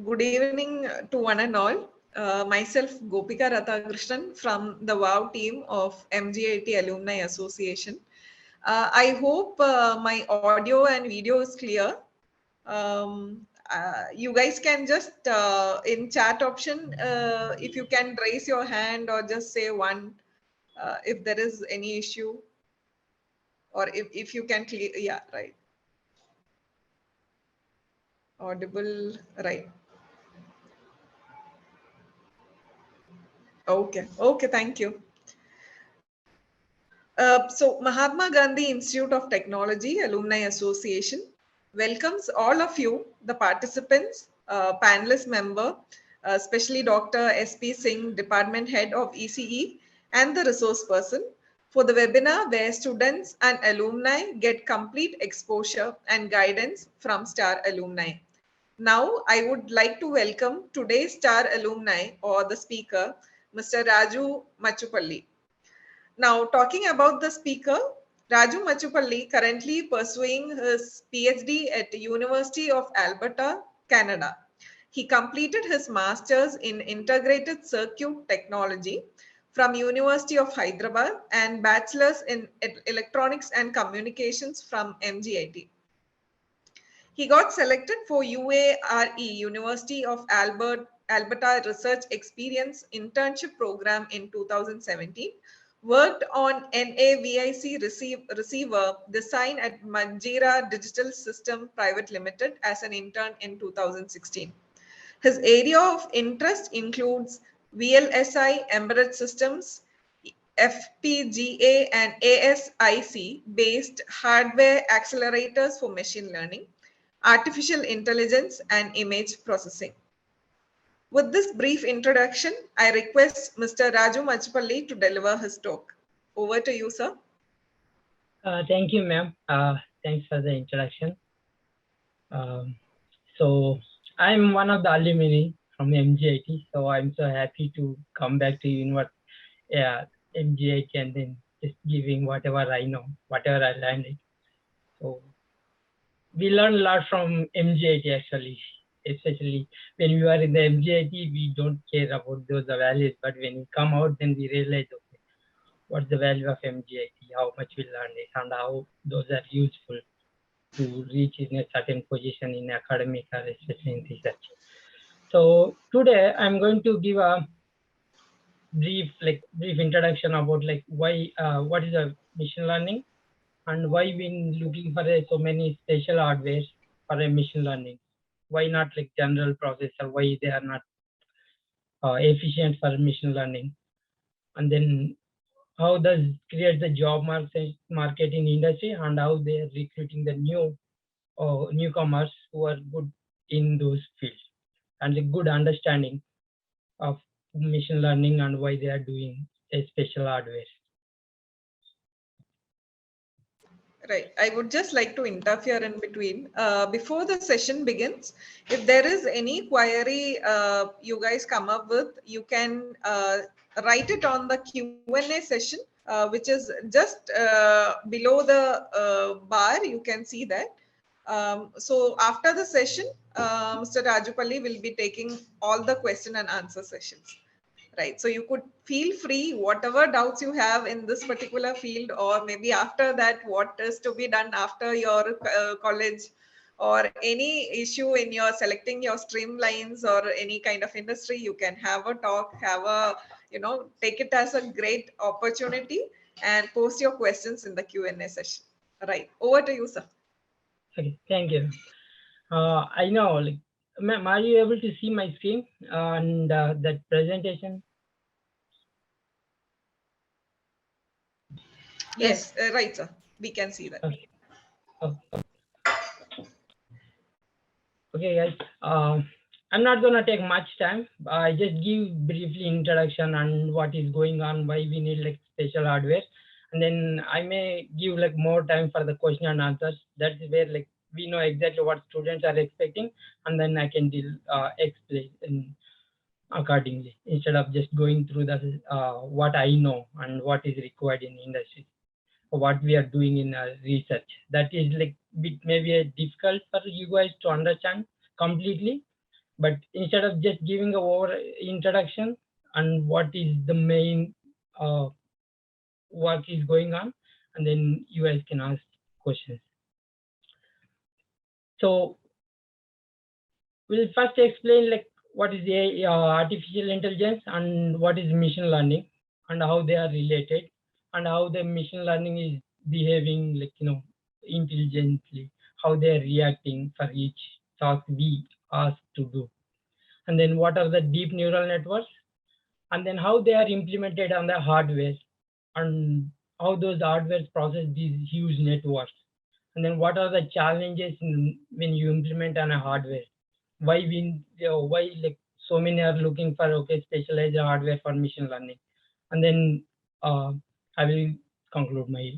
Good evening to one and all. Myself, Gopika Radhakrishnan from the WOW team of MGIT Alumni Association. I hope my audio and video is clear. You guys can just in chat option, if you can raise your hand or just say one if there is any issue, or if you can clear, yeah, right. Audible, right. Okay, thank you. So Mahatma Gandhi Institute of Technology Alumni Association welcomes all of you, the participants, panelist member, especially Dr. S.P. Singh, Department Head of ECE, and the resource person for the webinar where students and alumni get complete exposure and guidance from STAR alumni. Now, I would like to welcome today's STAR alumni or the speaker, Mr. Raju Machupalli. Now, talking about the speaker, Raju Machupalli currently pursuing his PhD at the University of Alberta, Canada. He completed his master's in integrated circuit technology from University of Hyderabad and bachelor's in electronics and communications from MGIT. He got selected for UARE, University of Alberta Research Experience Internship Program in 2017, worked on NAVIC receiver design at Manjira Digital System Private Limited as an intern in 2016. His area of interest includes VLSI, embedded systems, FPGA and ASIC based hardware accelerators for machine learning, artificial intelligence, and image processing. With this brief introduction, I request Mr. Raju Machupalli to deliver his talk. Over to you, sir. Thank you, ma'am. Thanks for the introduction. So I'm one of the alumni from MGIT, so I'm so happy to come back to MGIT and then just giving whatever I know, whatever I learned. So we learn a lot from MGIT actually, especially when we are in the MGIT, we don't care about those values, but when we come out, then we realize, okay, what's the value of MGIT, how much we learn it, and how those are useful to reach in a certain position in academic or especially in research. So today I'm going to give a brief introduction about why what is a machine learning and why we looking for so many special hardware for a machine learning. Why not like general processor? Why they are not efficient for machine learning? And then how does create the job market in industry and how they are recruiting the newcomers who are good in those fields and a good understanding of machine learning and why they are doing a special hardware. Right. I would just like to interfere in between. Before the session begins, if there is any query you guys come up with, you can write it on the Q&A session, which is just below the bar. You can see that. So after the session, Mr. Rajupalli will be taking all the question and answer sessions. Right. So you could feel free, whatever doubts you have in this particular field, or maybe after that, what is to be done after your college, or any issue in your selecting your streamlines or any kind of industry, you can have a talk, take it as a great opportunity and post your questions in the Q&A session. Right. Over to you, sir. Okay, thank you. I know, ma'am, are you able to see my screen and that presentation? Yes, right, sir. We can see that. Okay, okay guys. I'm not gonna take much time. I just give briefly introduction on what is going on, why we need like special hardware, and then I may give like more time for the question and answers. That's where like we know exactly what students are expecting, and then I can explain accordingly instead of just going through the what I know and what is required in industry, or what we are doing in research. That is like maybe difficult for you guys to understand completely. But instead of just giving a over introduction and what is the main work is going on, and then you guys can ask questions. So we'll first explain like what is the artificial intelligence and what is machine learning and how they are related and how the machine learning is behaving like intelligently, how they are reacting for each task we ask to do, and then what are the deep neural networks, and then how they are implemented on the hardware and how those hardwares process these huge networks, and then what are the challenges when you implement on a hardware, why why like so many are looking for specialized hardware for machine learning, and then I will conclude my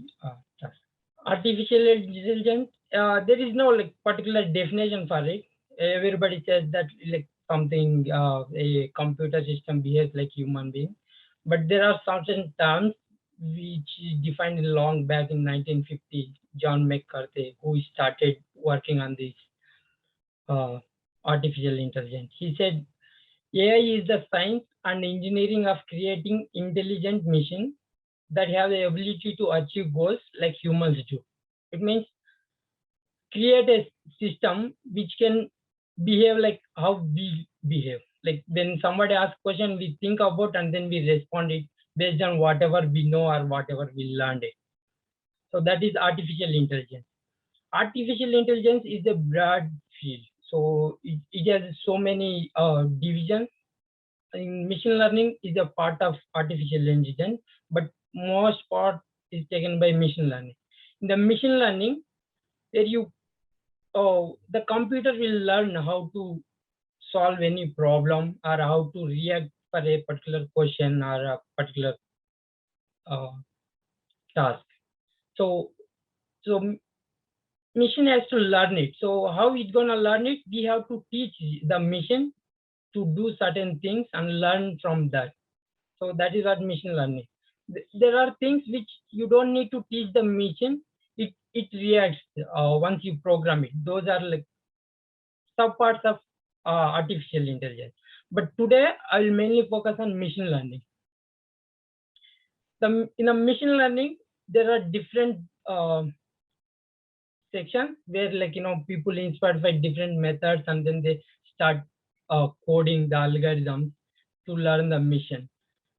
task. Artificial intelligence, there is no like particular definition for it. Everybody says that like something a computer system behaves like human being, but there are certain terms which is defined long back in 1950. John McCarthy, who started working on this artificial intelligence, he said AI is the science and engineering of creating intelligent machines that have the ability to achieve goals like humans do. It means create a system which can behave like how we behave. Like when somebody asks question, we think about and then we respond it based on whatever we know or whatever we learned it. So that is artificial intelligence. Artificial intelligence is a broad field. So it has so many divisions. In machine learning is a part of artificial intelligence, but most part is taken by machine learning. In the machine learning, there you the computer will learn how to solve any problem or how to react for a particular question or a particular uh, task. So machine has to learn it. So how it's gonna learn it? We have to teach the machine to do certain things and learn from that. So that is what machine learning. There are things which you don't need to teach the machine. It reacts once you program it. Those are like subparts of artificial intelligence. But today I will mainly focus on machine learning. In a machine learning, there are different sections where people inspired by different methods and then they start coding the algorithms to learn the machine.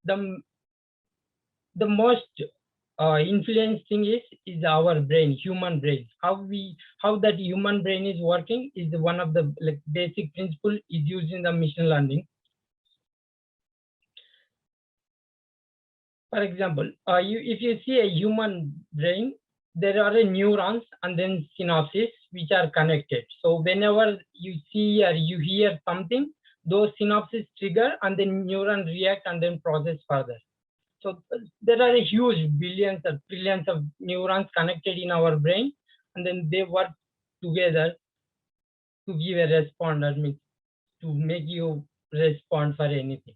The most influence thing is our brain, human brain. How that human brain is working is one of the like basic principle is used in the machine learning. For example, if you see a human brain, there are neurons and then synapses which are connected. So whenever you see or you hear something, those synapses trigger and then neuron react and then process further. So there are a huge billions or trillions of neurons connected in our brain, and then they work together to give a response or to make you respond for anything.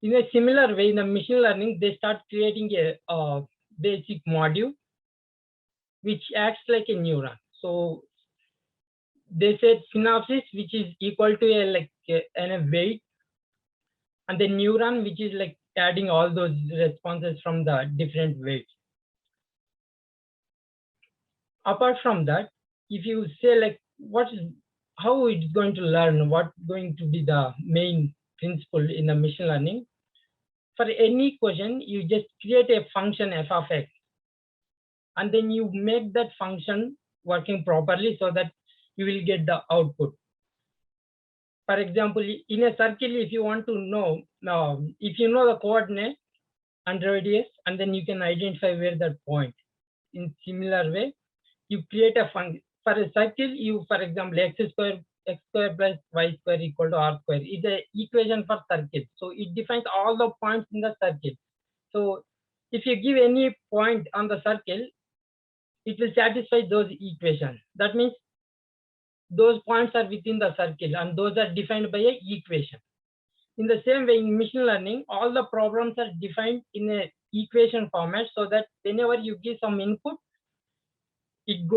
In a similar way, in the machine learning, they start creating a basic module which acts like a neuron. So they said synapses, which is equal to a weight, and the neuron, which is like adding all those responses from the different weights. Apart from that, if you say like how it's going to learn, what's going to be the main principle in the machine learning, for any question, you just create a function f of x, and then you make that function working properly so that you will get the output. For example, in a circle, if you want to know, if you know the coordinate and radius, and then you can identify where that point. In similar way, you create a function. For a circle, for example, x square plus y square equal to r square is the equation for circle. So it defines all the points in the circle. So if you give any point on the circle, it will satisfy those equations. That means those points are within the circle and those are defined by an equation. In the same way, in machine learning, all the problems are defined in a equation format so that whenever you give some input, it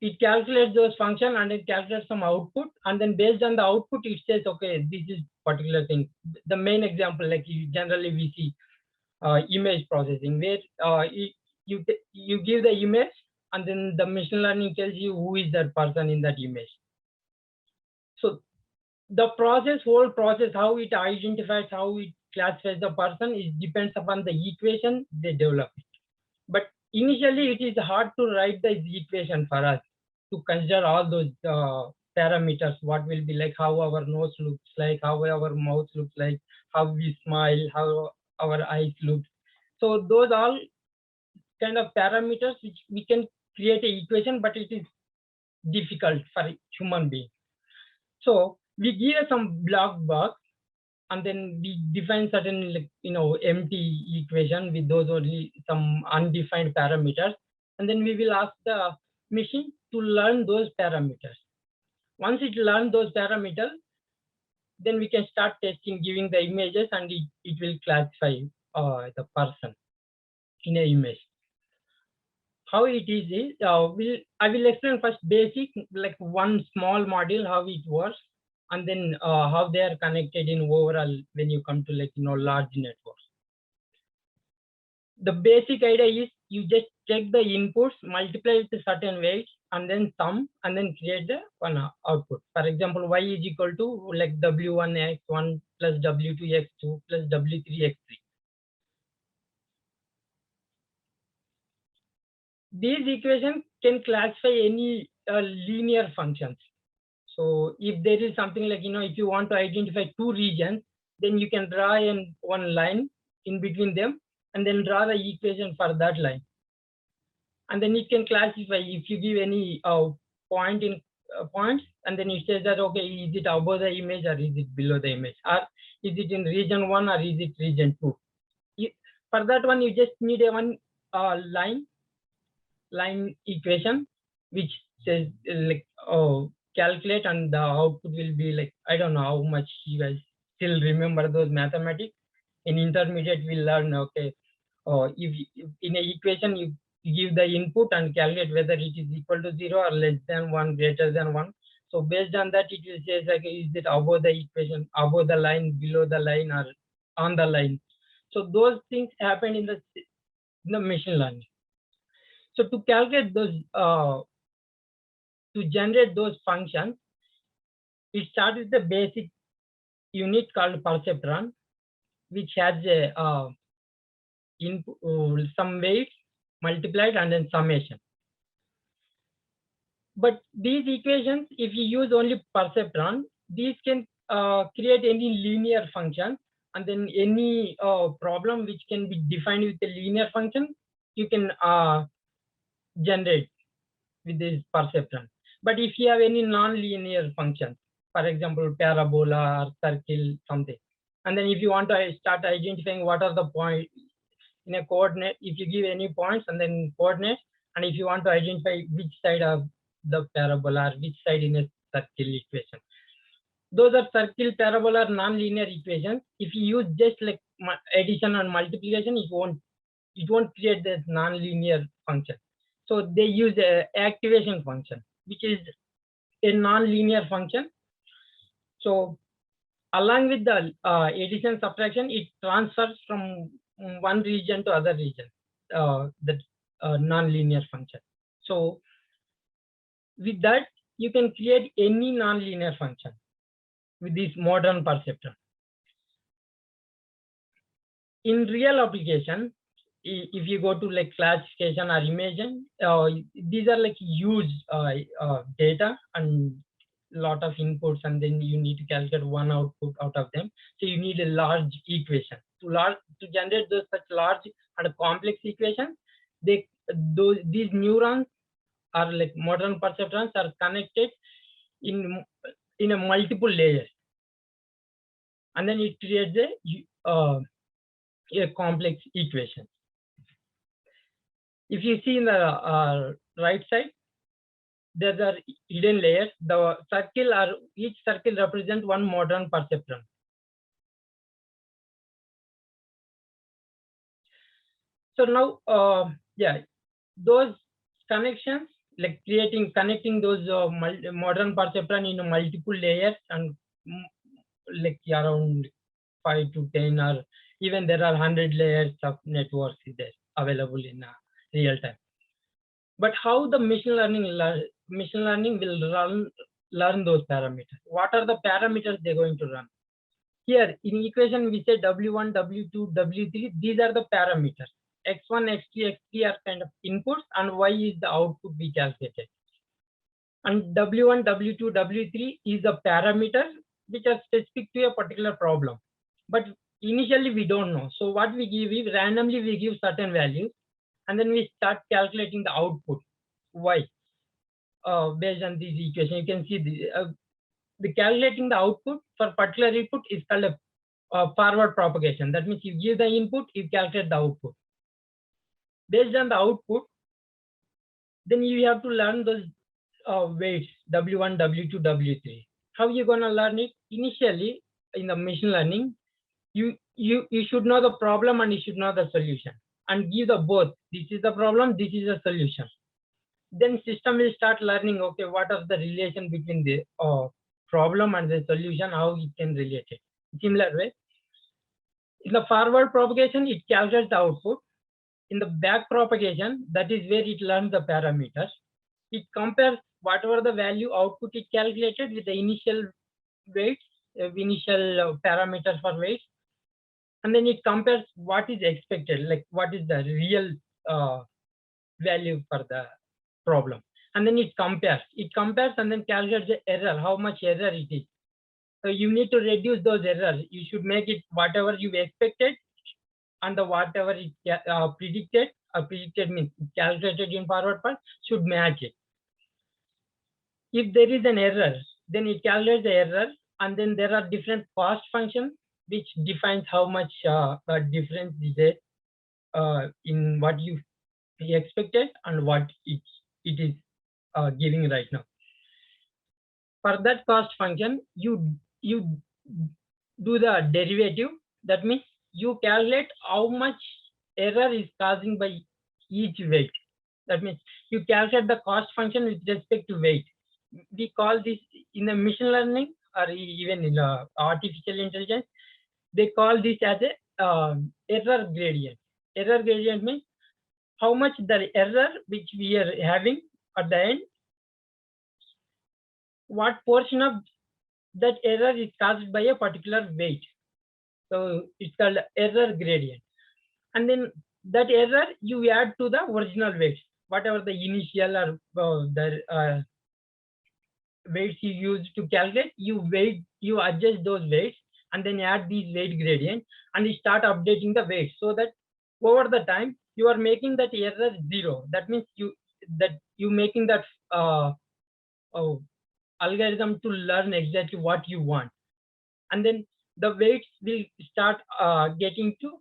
it calculates those function and it calculates some output, and then based on the output it says, okay, this is particular thing. The main example, like generally we see image processing, where you give the image and then the machine learning tells you who is that person in that image. So the whole process, how it identifies, how it classifies the person, it depends upon the equation they develop it. But initially it is hard to write the equation for us to consider all those parameters, what will be like, how our nose looks like, how our mouth looks like, how we smile, how our eyes look. So those all kind of parameters which we can create an equation, but it is difficult for a human being. So we give some block box and then we define certain, like, empty equation with those only some undefined parameters, and then we will ask the machine to learn those parameters. Once it learns those parameters, then we can start testing, giving the images, and it will classify the person in an image. How it is I will explain first basic, like one small module, how it works, and then how they are connected in overall when you come to, like, large networks. The basic idea is you just take the inputs, multiply with a certain weight, and then sum, and then create the one output. For example, y is equal to like w1x1 plus w2x2 plus w3x3. These equations can classify any linear functions. So if there is something like, if you want to identify two regions, then you can draw one line in between them and then draw the equation for that line. And then it can classify if you give any points, and then it says that, okay, is it above the image or is it below the image? Or is it in region 1 or is it region 2? For that one, you just need a one line equation which says like calculate, and the output will be like, I don't know how much you guys still remember those mathematics. In intermediate we learn, okay, if in an equation you give the input and calculate whether it is equal to 0 or less than 1, greater than 1. So based on that it will say like, is it above the equation, above the line, below the line, or on the line. So those things happen in the machine learning. So to calculate those, to generate those functions, it starts with the basic unit called perceptron, which has a some weights multiplied and then summation. But these equations, if you use only perceptron, these can create any linear function, and then any problem which can be defined with a linear function, you can generate with this perceptron. But if you have any non-linear function, for example, parabola or circle, something, and then if you want to start identifying what are the points in a coordinate, if you give any points and then coordinates, and if you want to identify which side of the parabola or which side in a circle equation, those are circle, parabola, non-linear equations. If you use just like addition and multiplication, it won't create this non-linear function. So they use a activation function, which is a non-linear function. So along with the addition subtraction, it transfers from one region to other region, the non-linear function. So with that, you can create any non-linear function with this modern perceptron. In real application, if you go to like classification or imaging, these are like huge data and lot of inputs, and then you need to calculate one output out of them. So you need a large equation to generate those such large and complex equations. These neurons are like modern perceptrons are connected in a multiple layers, and then it creates a complex equation. If you see in the right side, there are hidden layers. The circle, or each circle represents one modern perceptron. So now, yeah, those connections like connecting those modern perceptron in multiple layers and like around 5 to 10 or even there are 100 layers of networks there available in real time. But how the machine learning will learn those parameters? What are the parameters they're going to run? Here in equation we say W1, W2, W3. These are the parameters. X1, X2, X3 are kind of inputs and Y is the output we calculated. And W1, W2, W3 is a parameter which are specific to a particular problem. But initially we don't know. So what we give is randomly we give certain values and then we start calculating the output Y based on this equation. You can see the calculating the output for particular input is called a forward propagation. That means you give the input, you calculate the output. Based on the output, then you have to learn those weights W1, W2, W3. How you gonna learn it? Initially, in the machine learning, you should know the problem and you should know the solution and give the both. This is the problem, this is the solution. Then system will start learning, okay, what is the relation between the problem and the solution, how it can relate it. Similar way, in the forward propagation, it calculates the output. In the back propagation, that is where it learns the parameters. It compares whatever the value output it calculated with the initial weights, initial parameters for weights, and then it compares what is expected, like what is the real value for the problem, and then it compares and then calculates the error, how much error it is. So you need to reduce those errors. You should make it whatever you expected and the whatever it predicted means calculated in forward pass should match it. If there is an error, then it calculates the error, and then there are different cost functions which defines how much difference is there in what you expected and what it is giving right now. For that cost function, you do the derivative. That means you calculate how much error is causing by each weight. That means you calculate the cost function with respect to weight. We call this in the machine learning or even in artificial intelligence, they call this as a error gradient. Error gradient means how much the error which we are having at the end, what portion of that error is caused by a particular weight. So it's called error gradient. And then that error you add to the original weights, whatever the initial or the weights you use to calculate, you adjust those weights and then add these weight gradient and you start updating the weights so that over the time you are making that error zero. That means you making that algorithm to learn exactly what you want, and then the weights will start getting to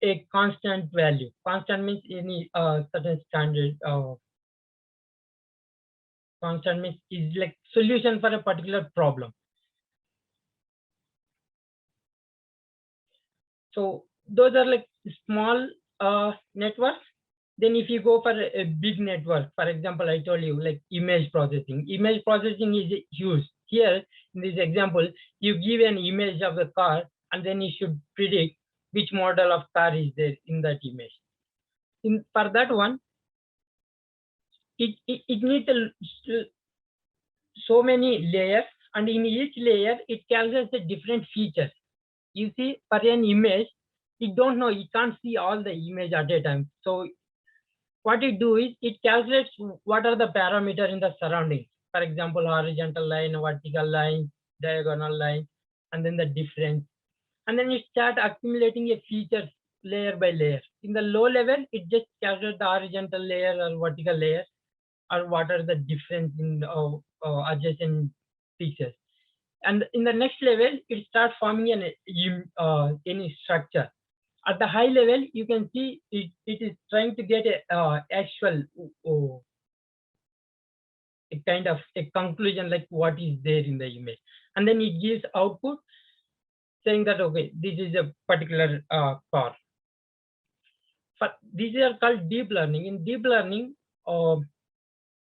a constant value. Constant means any certain standard. Constant means is like solution for a particular problem. So those are like small networks. Then if you go for a big network, for example, I told you like image processing. Image processing is huge. Here in this example, you give an image of the car and then you should predict which model of car is there in that image. For that one, it needs so many layers, and in each layer it calculates the different features. You see, for an image, you don't know, you can't see all the image at a time. So what it do is it calculates what are the parameters in the surroundings. For example, horizontal line, vertical line, diagonal line, and then the difference. And then it start accumulating a features layer by layer. In the low level, it just calculates the horizontal layer or vertical layer, or what are the difference in adjacent features. And in the next level, it starts forming any structure. At the high level, you can see it is trying to get a actual a kind of a conclusion like what is there in the image, and then it gives output saying that okay, this is a particular car. But these are called deep learning. In deep learning,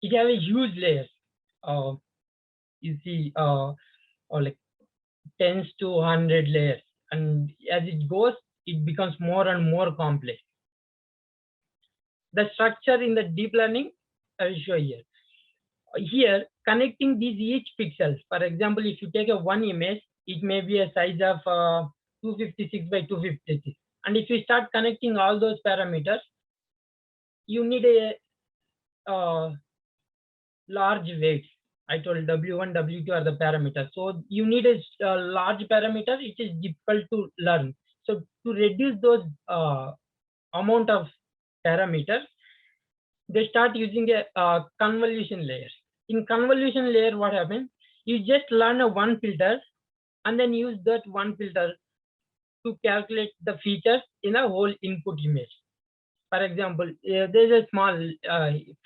it have a huge layers. You see, or like tens to 100 layers, and as it goes, it becomes more and more complex. The structure in the deep learning, I will show here. Here, connecting these each pixels. For example, if you take a one image, it may be a size of 256 by 256. And if you start connecting all those parameters, you need a large weights. I told W1, W2 are the parameters. So you need a large parameter, it is difficult to learn. So to reduce those amount of parameters, they start using a convolution layer. In convolution layer, what happens? You just learn a one filter and then use that one filter to calculate the features in a whole input image. For example, there's a small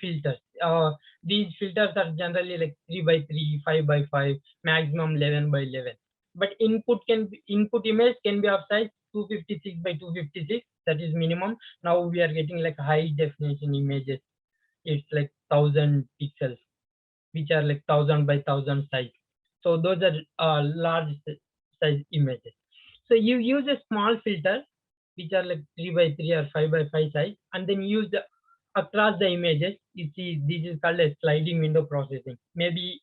filter. These filters are generally like 3 by 3, 5 by 5, maximum 11 by 11. But input image can be of size 256 by 256. That is minimum. Now we are getting like high definition images. It's like 1000 pixels, which are like 1000 by 1000 size. So those are large size images. So you use a small filter, which are like 3 by 3 or 5 by 5 size, and then use across the images. You see, this is called a sliding window processing. Maybe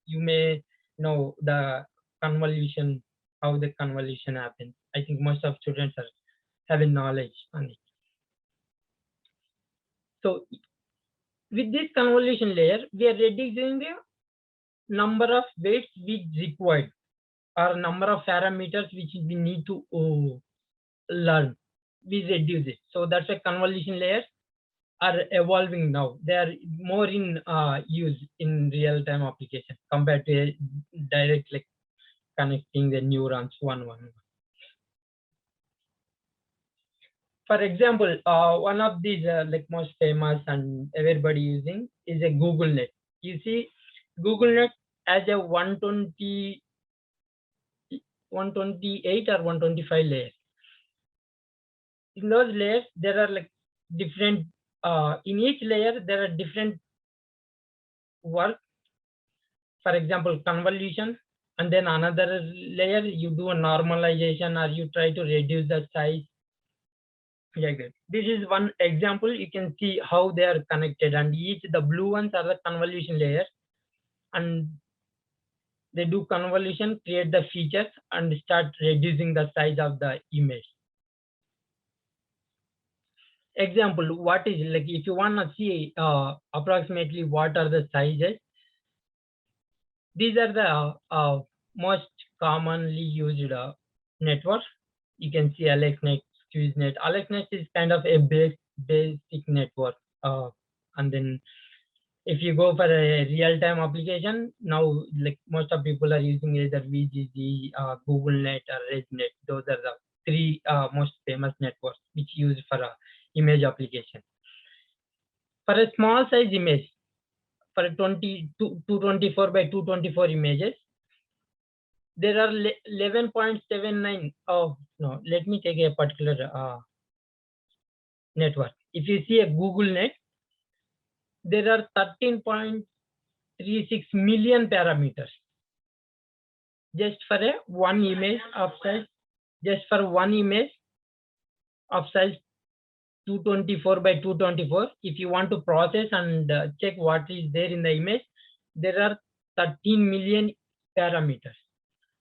you may know the convolution, how the convolution happens. I think most of students are having knowledge on it. So with this convolution layer, we are reducing the number of weights we required, or number of parameters which we need to learn. We reduce it. So that's why convolution layers are evolving now. They are more in use in real-time application compared to a direct like connecting the neurons one. For example, one of these like most famous and everybody using is a GoogleNet. You see, GoogleNet has a 128 or 125 layers. In those layers, there are like different, in each layer, there are different work. For example, convolution, and then another layer, you do a normalization or you try to reduce the size. Like that. This is one example. You can see how they are connected, and each the blue ones are the convolution layers, and they do convolution, create the features, and start reducing the size of the image. Example, what is like if you want to see approximately what are the sizes, these are the most commonly used networks. You can see AlexNet, SqueezeNet. AlexNet is kind of a basic network, and then if you go for a real-time application, now like most of people are using either VGG, GoogleNet, or ResNet. Those are the three most famous networks which used for image application. For a small size image, for a 224 by 224 images, there are 11.79. Oh no, let me take a particular network. If you see a GoogleNet, there are 13.36 million parameters just for a one image of size, just for one image of size 224 by 224. If you want to process and check what is there in the image, there are 13 million parameters.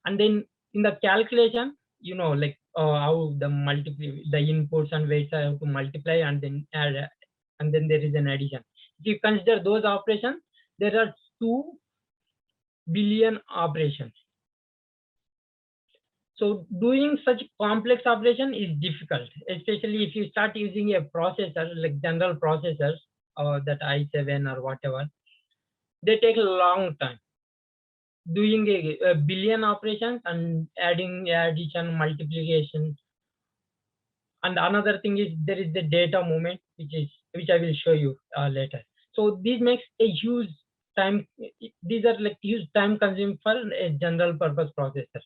And then in the calculation, you know, like how the inputs and weights are have to multiply and then add, and then there is an addition. If you consider those operations, there are 2 billion operations. So doing such complex operation is difficult, especially if you start using a processor like general processors or that i7 or whatever. They take a long time. Doing a billion operations and adding addition, multiplication. And another thing is there is the data movement, which I will show you later. So this makes a huge time. These are like huge time consuming for a general purpose processor.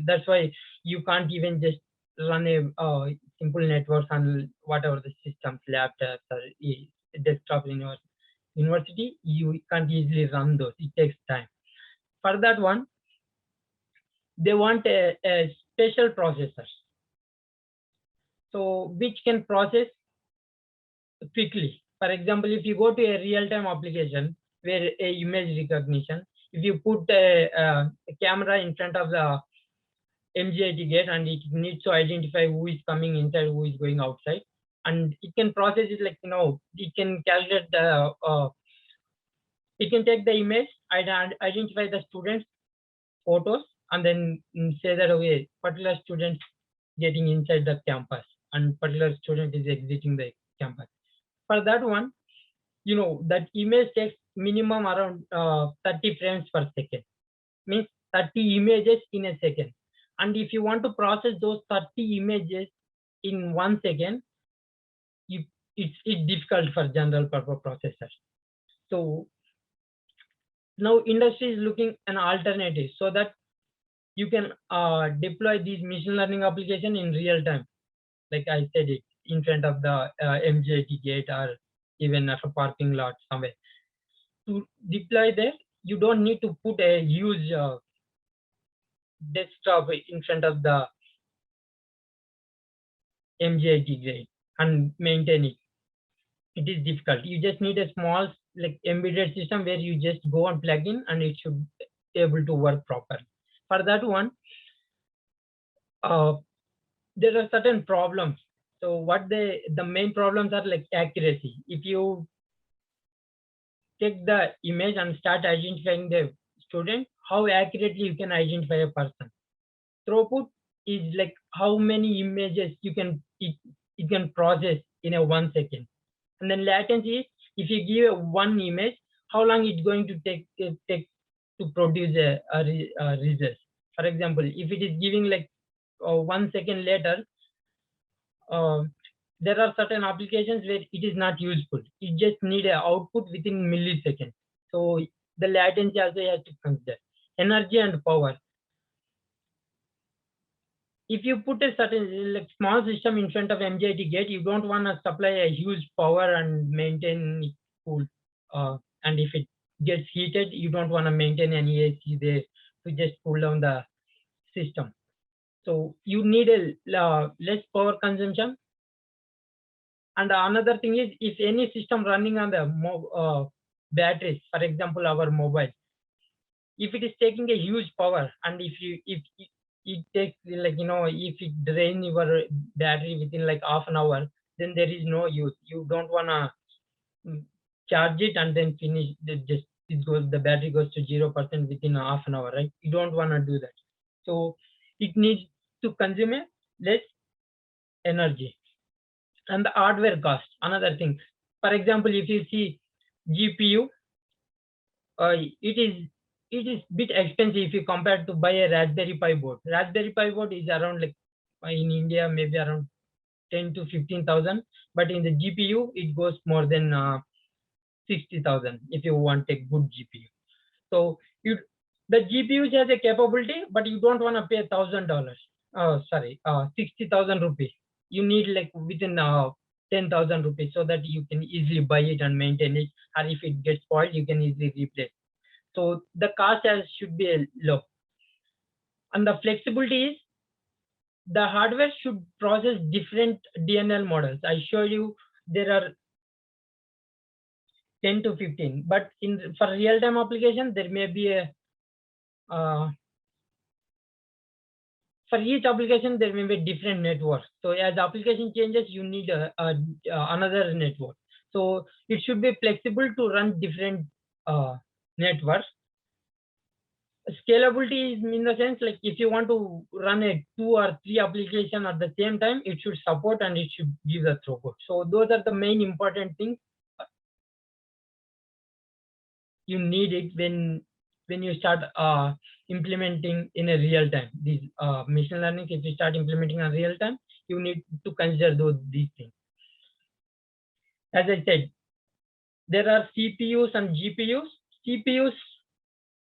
That's why you can't even just run a simple networks on whatever the systems, laptops or desktop in your university, you can't easily run those. It takes time. For that one, they want a special processor, so which can process quickly. For example, if you go to a real-time application where a image recognition, if you put a camera in front of the MGIT gate and it needs to identify who is coming inside, who is going outside, and it can process it like, it can calculate the, it can take the image and identify the students' photos and then say that, okay, particular student getting inside the campus and particular student is exiting the campus. For that one, that image takes minimum around 30 frames per second, means 30 images in a second. And if you want to process those 30 images in 1 second, it's difficult for general purpose processors. So now industry is looking an alternative so that you can deploy these machine learning application in real time. Like I said, it in front of the MGIT gate or even at a parking lot somewhere. To deploy there, you don't need to put a huge desktop in front of the MGIT gate and maintain it. It is difficult. You just need a small like embedded system where you just go and plug in and it should be able to work properly. For that one, there are certain problems. So what the main problems are like accuracy. If you take the image and start identifying the student, how accurately you can identify a person. Throughput is like how many images you can it can process in a 1 second. And then latency is if you give one image, how long it's going to take to produce a result. For example, if it is giving like 1 second later, there are certain applications where it is not useful. It just need an output within milliseconds. So the latency also you have to consider. Energy and power. If you put a certain like small system in front of MGIT gate, you don't want to supply a huge power and maintain it cool. And if it gets heated, you don't want to maintain any AC there to just cool down the system. So you need a less power consumption. And another thing is, if any system running on the batteries, for example, our mobile, if it is taking a huge power, and if it takes like if it drains your battery within like half an hour, then there is no use. You don't wanna charge it and then finish. The battery goes to 0% within half an hour, right? You don't wanna do that. So it needs to consume a less energy. And the hardware cost, another thing. For example, if you see GPU, it is bit expensive if you compare to buy a Raspberry Pi board. Raspberry Pi board is around like in India maybe around 10 to 15,000, but in the GPU it goes more than 60,000 if you want a good GPU. So the GPU has a capability, but you don't want to pay $1,000. 60,000 rupees. You need like within 10,000 rupees so that you can easily buy it and maintain it. And if it gets spoiled, you can easily replace. So the cost should be low. And the flexibility is the hardware should process different DNL models. I show you there are 10 to 15, but for real-time application, there may be a for each application, there may be different networks. So as application changes, you need another network. So it should be flexible to run different networks. Scalability is in the sense like if you want to run a 2 or 3 application at the same time, it should support and it should give the throughput. So those are the main important things. You need it when you start implementing in a real time. These machine learning, if you start implementing in real time, you need to consider these things. As I said, there are CPUs and GPUs. CPUs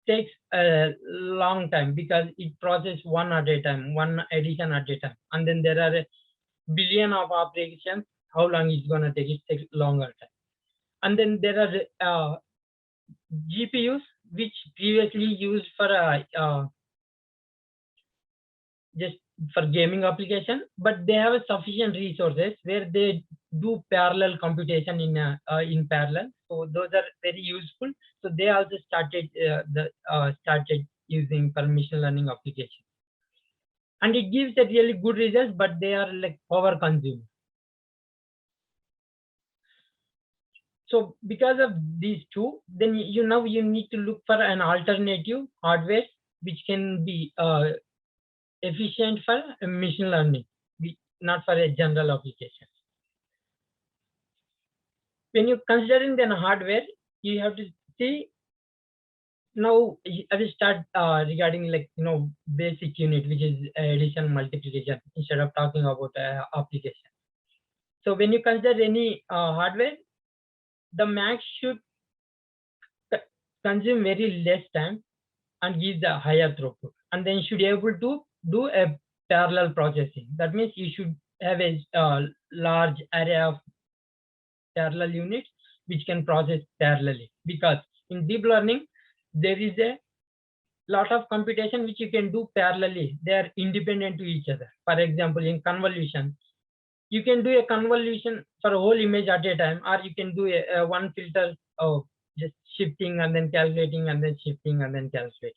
takes a long time because it processes one at a time, one addition at a time. And then there are a billion of operations. How long it's going to take? It takes longer time. And then there are GPUs, which previously used for just for gaming application, but they have a sufficient resources where they do parallel computation in parallel. So those are very useful. So they also started started using for machine learning application, and it gives a really good results, but they are like power consuming. So because of these two, then you need to look for an alternative hardware which can be efficient for machine learning, not for a general application. When you're considering the hardware, you have to see. Now I will start regarding basic unit, which is addition multiplication, instead of talking about application. So when you consider any hardware, the Mac should consume very less time and give the higher throughput, and then should be able to do a parallel processing. That means you should have a large array of parallel units which can process parallelly, because in deep learning there is a lot of computation which you can do parallelly. They are independent to each other. For example, in convolution, you can do a convolution for a whole image at a time, or you can do a one filter of just shifting and then calculating and then shifting and then calculating.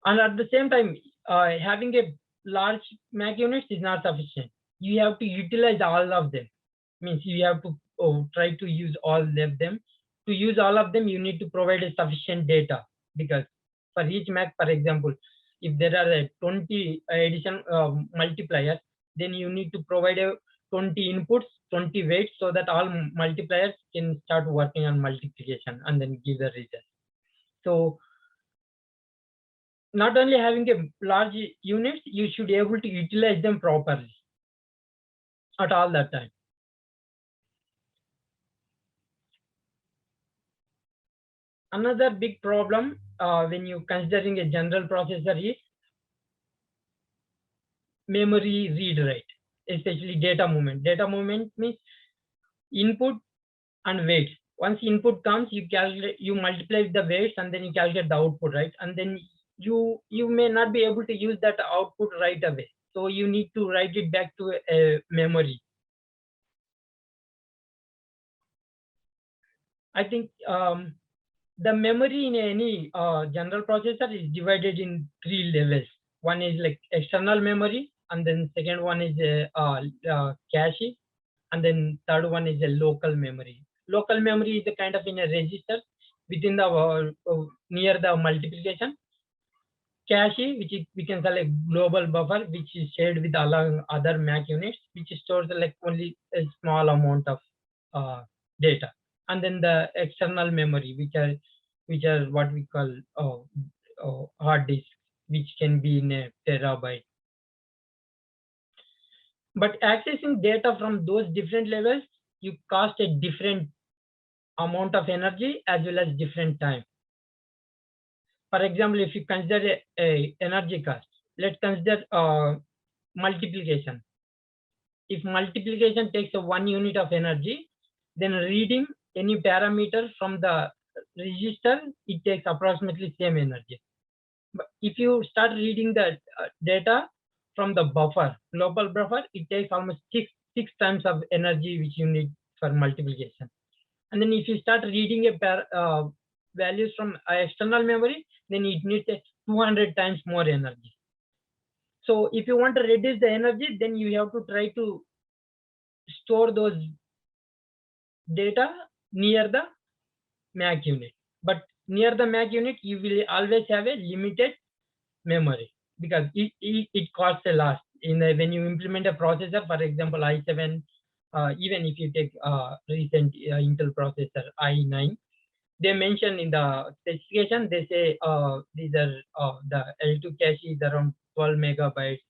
And at the same time, having a large Mac units is not sufficient. You have to utilize all of them. Means you have to try to use all of them. To use all of them, you need to provide a sufficient data, because for each Mac, for example, if there are 20 addition multipliers, then you need to provide 20 inputs, 20 weights, so that all multipliers can start working on multiplication and then give the result. So not only having a large units, you should be able to utilize them properly at all that time. Another big problem when you considering a general processor is memory read rate, especially data movement. Data movement means input and weights. Once input comes, you calculate, you multiply the weights, and then you calculate the output, right? And then you may not be able to use that output right away. So you need to write it back to a memory. I think the memory in any general processor is divided in 3 levels. One is like external memory, and then second one is cache, and then third one is a local memory. Local memory is a kind of in a register within the near the multiplication. Cache, which is, we can call a global buffer, which is shared with along other Mac units, which stores like only a small amount of data. And then the external memory, which are what we call hard disk, which can be in a terabyte. But accessing data from those different levels, you cost a different amount of energy as well as different time. For example, if you consider a energy cost, let's consider multiplication. If multiplication takes a 1 unit of energy, then reading any parameter from the register, it takes approximately same energy. But if you start reading the data from the buffer, global buffer, it takes almost six times of energy which you need for multiplication. And then if you start reading a values from external memory, then it needs 200 times more energy. So if you want to reduce the energy, then you have to try to store those data near the Mac unit. But near the Mac unit, you will always have a limited memory, because it costs a lot. When you implement a processor, for example, i7, even if you take recent Intel processor i9, they mention in the specification, they say these are the L2 cache is around 12 megabytes.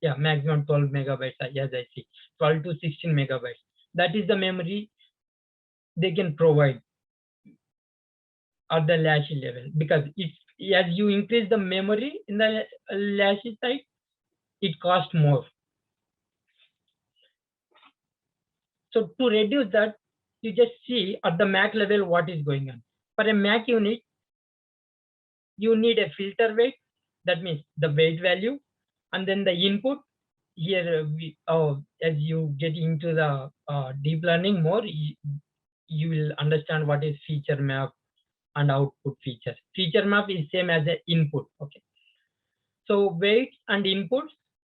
Yeah, maximum 12 megabytes, as I see, 12 to 16 megabytes. That is the memory they can provide at the Lassie level, because as you increase the memory in the Lassie side, it costs more. So to reduce that, you just see at the MAC level what is going on. For a MAC unit, you need a filter weight, that means the weight value, and then the input. Here, as you get into the deep learning more, you will understand what is feature map and output feature. Feature map is same as the input. Okay. So weights and inputs,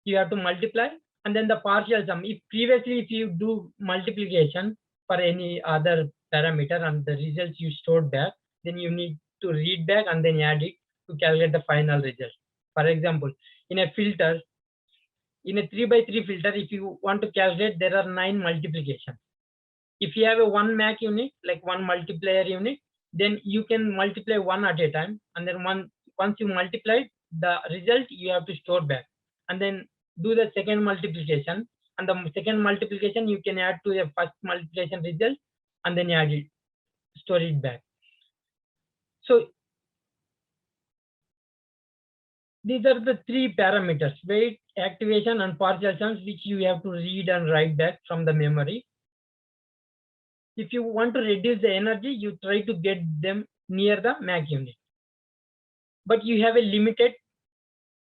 you have to multiply, and then the partial sum. If previously, if you do multiplication for any other parameter and the results you stored back, then you need to read back and then add it to calculate the final result. For example, in a filter, in a 3x3 filter, if you want to calculate, there are 9 multiplications. If you have a 1 MAC unit, like 1 multiplier unit, then you can multiply 1 at a time, and then once you multiply the result, you have to store back, and then do the second multiplication, and the second multiplication you can add to the first multiplication result, and then add it, store it back. So these are the 3 parameters: weight, activation, and partial sums, which you have to read and write back from the memory. If you want to reduce the energy, you try to get them near the MAC unit, but you have a limited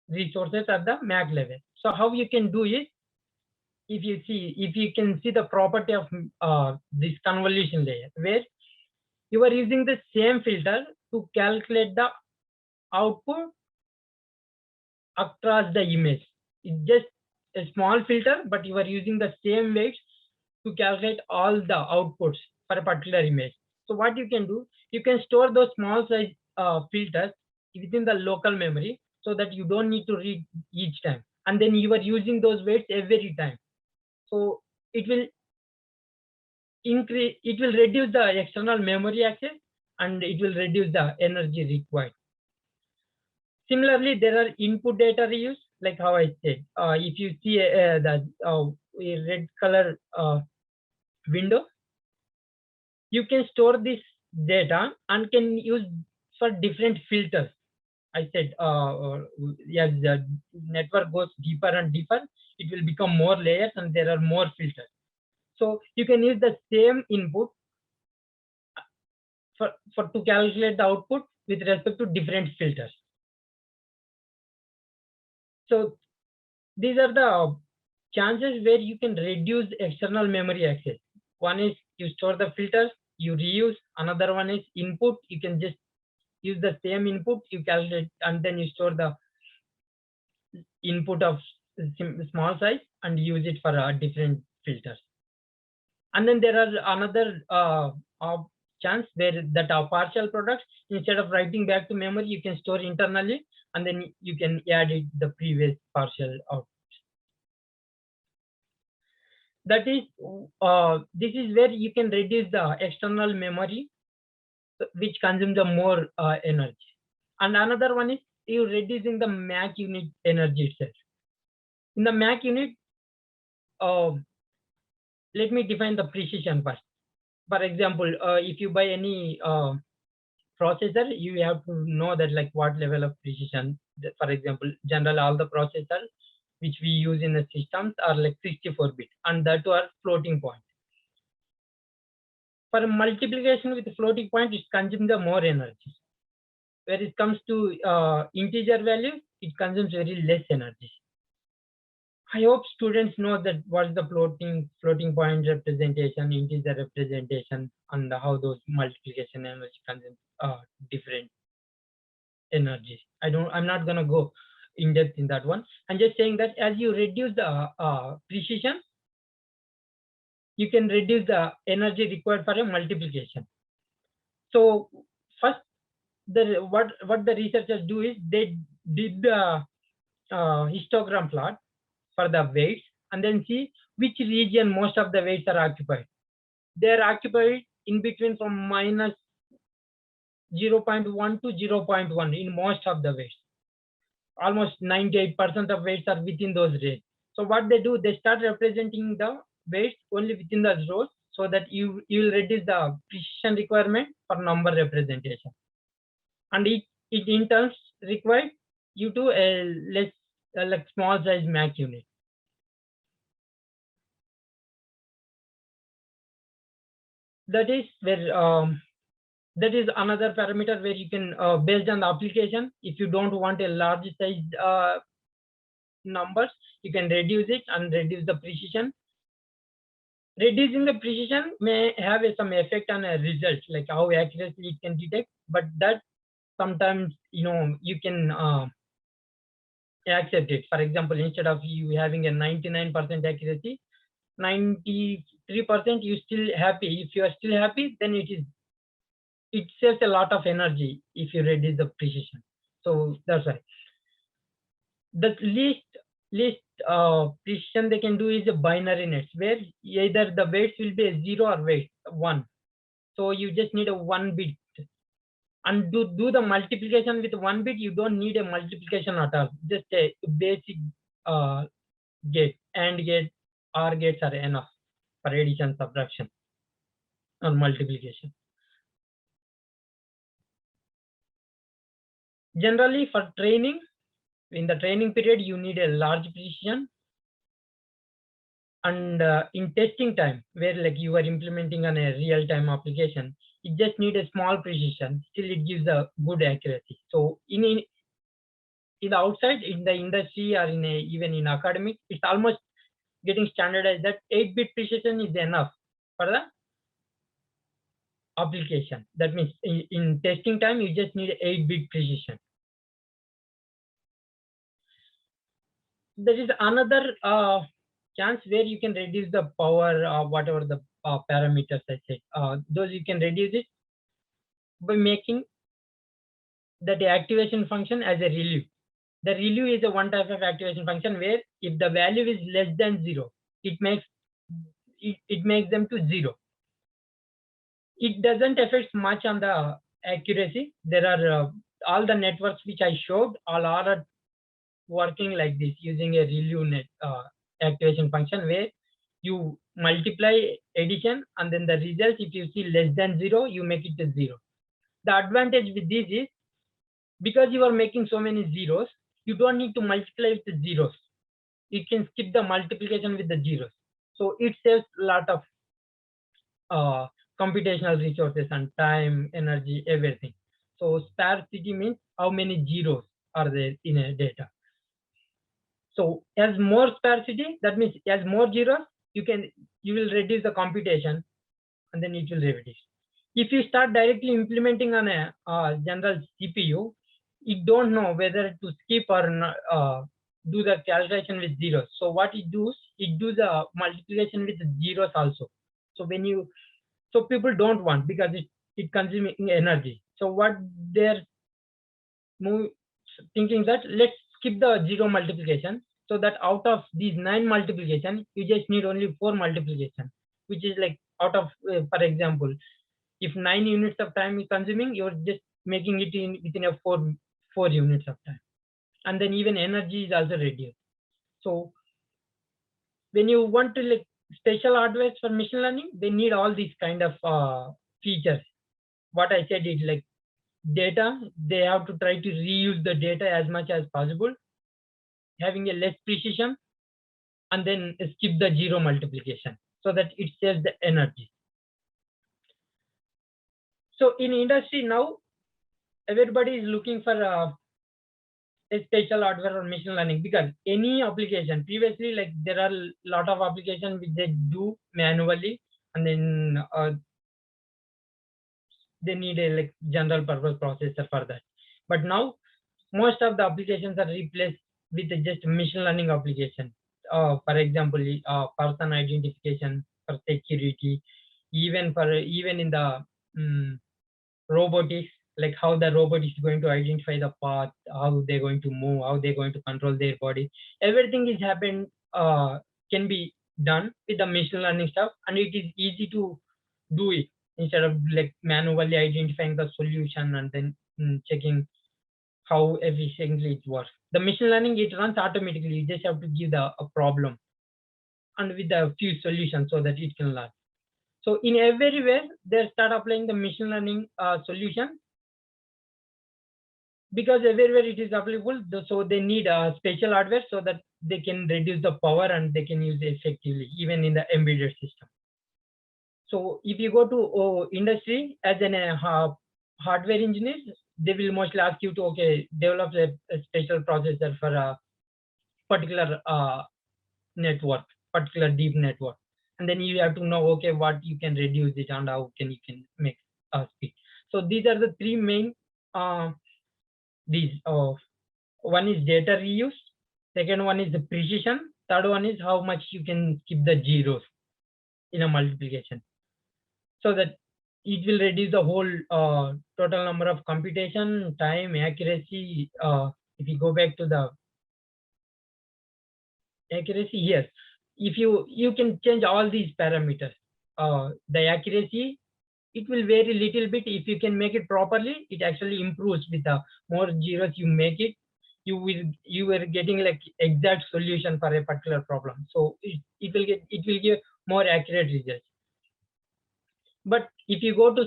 resources at the MAC level. So how you can do it? If you can see the property of this convolution layer, where you are using the same filter to calculate the output across the image. It's just a small filter, but you are using the same weights to calculate all the outputs for a particular image. So what you can do, you can store those small size filters within the local memory, so that you don't need to read each time, and then you are using those weights every time. So it will reduce the external memory access, and it will reduce the energy required. Similarly, there are input data reuse, like how I said. If you see the red color window, you can store this data and can use for different filters. I said, as the network goes deeper and deeper, it will become more layers and there are more filters. So you can use the same input to calculate the output with respect to different filters. So these are the chances where you can reduce external memory access. One is you store the filters, you reuse. Another one is input. You can just use the same input, you calculate, and then you store the input of small size and use it for different filters. And then there are another chance where that are partial products, instead of writing back to memory, you can store internally, and then you can add it the previous partial out. That is, this is where you can reduce the external memory, which consumes the more energy. And another one is you reducing the MAC unit energy itself. In the MAC unit, let me define the precision first. For example, if you buy any processor, you have to know that like what level of precision. For example, general all the processors which we use in the systems are like 64-bit, and that are floating point. For multiplication with floating point, it consumes the more energy. Where it comes to integer values, it consumes very less energy. I hope students know that what is the floating point representation, integer representation, and how those multiplication energy consumes different energies. I'm not gonna go in depth in that one. I'm just saying that as you reduce the precision, you can reduce the energy required for a multiplication. So first, what the researchers do is they did the histogram plot for the weights, and then see which region most of the weights are occupied. They are occupied in between from minus 0.1 to 0.1 in most of the weights. Almost 98% of weights are within those range. So what they do, they start representing the weights only within those rows, so that you will reduce the precision requirement for number representation, and it in turn require you to a less like small size MAC unit. that is where that is another parameter where you can based on the application, if you don't want a large size numbers, you can reduce it and reduce the precision. Reducing the precision may have some effect on a result, like how accurately it can detect, but that sometimes you can accept it. For example, instead of you having a 99% accuracy, 93% you still happy. If you are still happy, then it saves a lot of energy if you reduce the precision. So that's why the least precision they can do is a binary nets, where either the weights will be a 0 or weight 1. So you just need a 1 bit, and to do the multiplication with 1 bit, you don't need a multiplication at all. Just a basic gate, AND gate, OR gates are enough for addition, subtraction, or multiplication. Generally, for training, in the training period, you need a large precision. And in testing time, where like you are implementing on a real-time application, it just need a small precision. Still, it gives a good accuracy. So in the outside, in the industry, or even in academic, it's almost getting standardized that 8-bit precision is enough for the application. That means in testing time, you just need 8-bit precision. There is another chance where you can reduce the power, whatever the parameters I said. Those you can reduce it by making that activation function as a ReLU. The ReLU is a one type of activation function where if the value is less than 0, it makes them to 0. It doesn't affect much on the accuracy. There are all the networks which I showed, all are working like this using a ReLU net activation function, where you multiply addition and then the result, if you see less than 0, you make it to 0. The advantage with this is, because you are making so many zeros, you don't need to multiply with the zeros. You can skip the multiplication with the zeros. So it saves a lot of computational resources and time, energy, everything. So sparsity means how many zeros are there in a data. So as more sparsity, that means as more zeros, you will reduce the computation, and then it will reduce. If you start directly implementing on a general CPU, you don't know whether to skip or not, do the calculation with zeros. So what it does the multiplication with zeros also. So so people don't want, because it consuming energy. So what they're thinking that let's skip the 0 multiplication, so that out of these 9 multiplication, you just need only 4 multiplication, which is like out of, for example, if 9 units of time is consuming, you're just making it within a 4 units of time. And then even energy is also reduced. So when you want to like special hardware for machine learning, they need all these kind of features. What I said is like data, they have to try to reuse the data as much as possible, having a less precision, and then skip the 0 multiplication, so that it saves the energy. So in industry now, everybody is looking for a spatial hardware or machine learning, because any application previously, like there are a lot of applications which they do manually, and then they need a like general purpose processor for that. But now most of the applications are replaced with just machine learning application. For example, person identification, for security, even in the robotics, like how the robot is going to identify the path, how they're going to move, how they're going to control their body. Everything is can be done with the machine learning stuff, and it is easy to do it instead of like manually identifying the solution and then checking how efficiently it works. The machine learning, it runs automatically. You just have to give a problem and with a few solutions so that it can learn. So in everywhere, they start applying the machine learning solution, because everywhere it is available. So they need a special hardware so that they can reduce the power and they can use it effectively, even in the embedded system. So if you go to industry as an hardware engineer, they will mostly ask you to develop a special processor for a particular network, particular deep network, and then you have to know what you can reduce it and how you can make speed. So these are the three main these one is data reuse, second one is the precision, third one is how much you can skip the zeros in a multiplication, so that it will reduce the whole total number of computation, time, accuracy. If you go back to the accuracy, yes, if you can change all these parameters. The accuracy, it will vary little bit. If you can make it properly, it actually improves with the more zeros you make it. You were getting like exact solution for a particular problem, so it will give more accurate results. But if you go to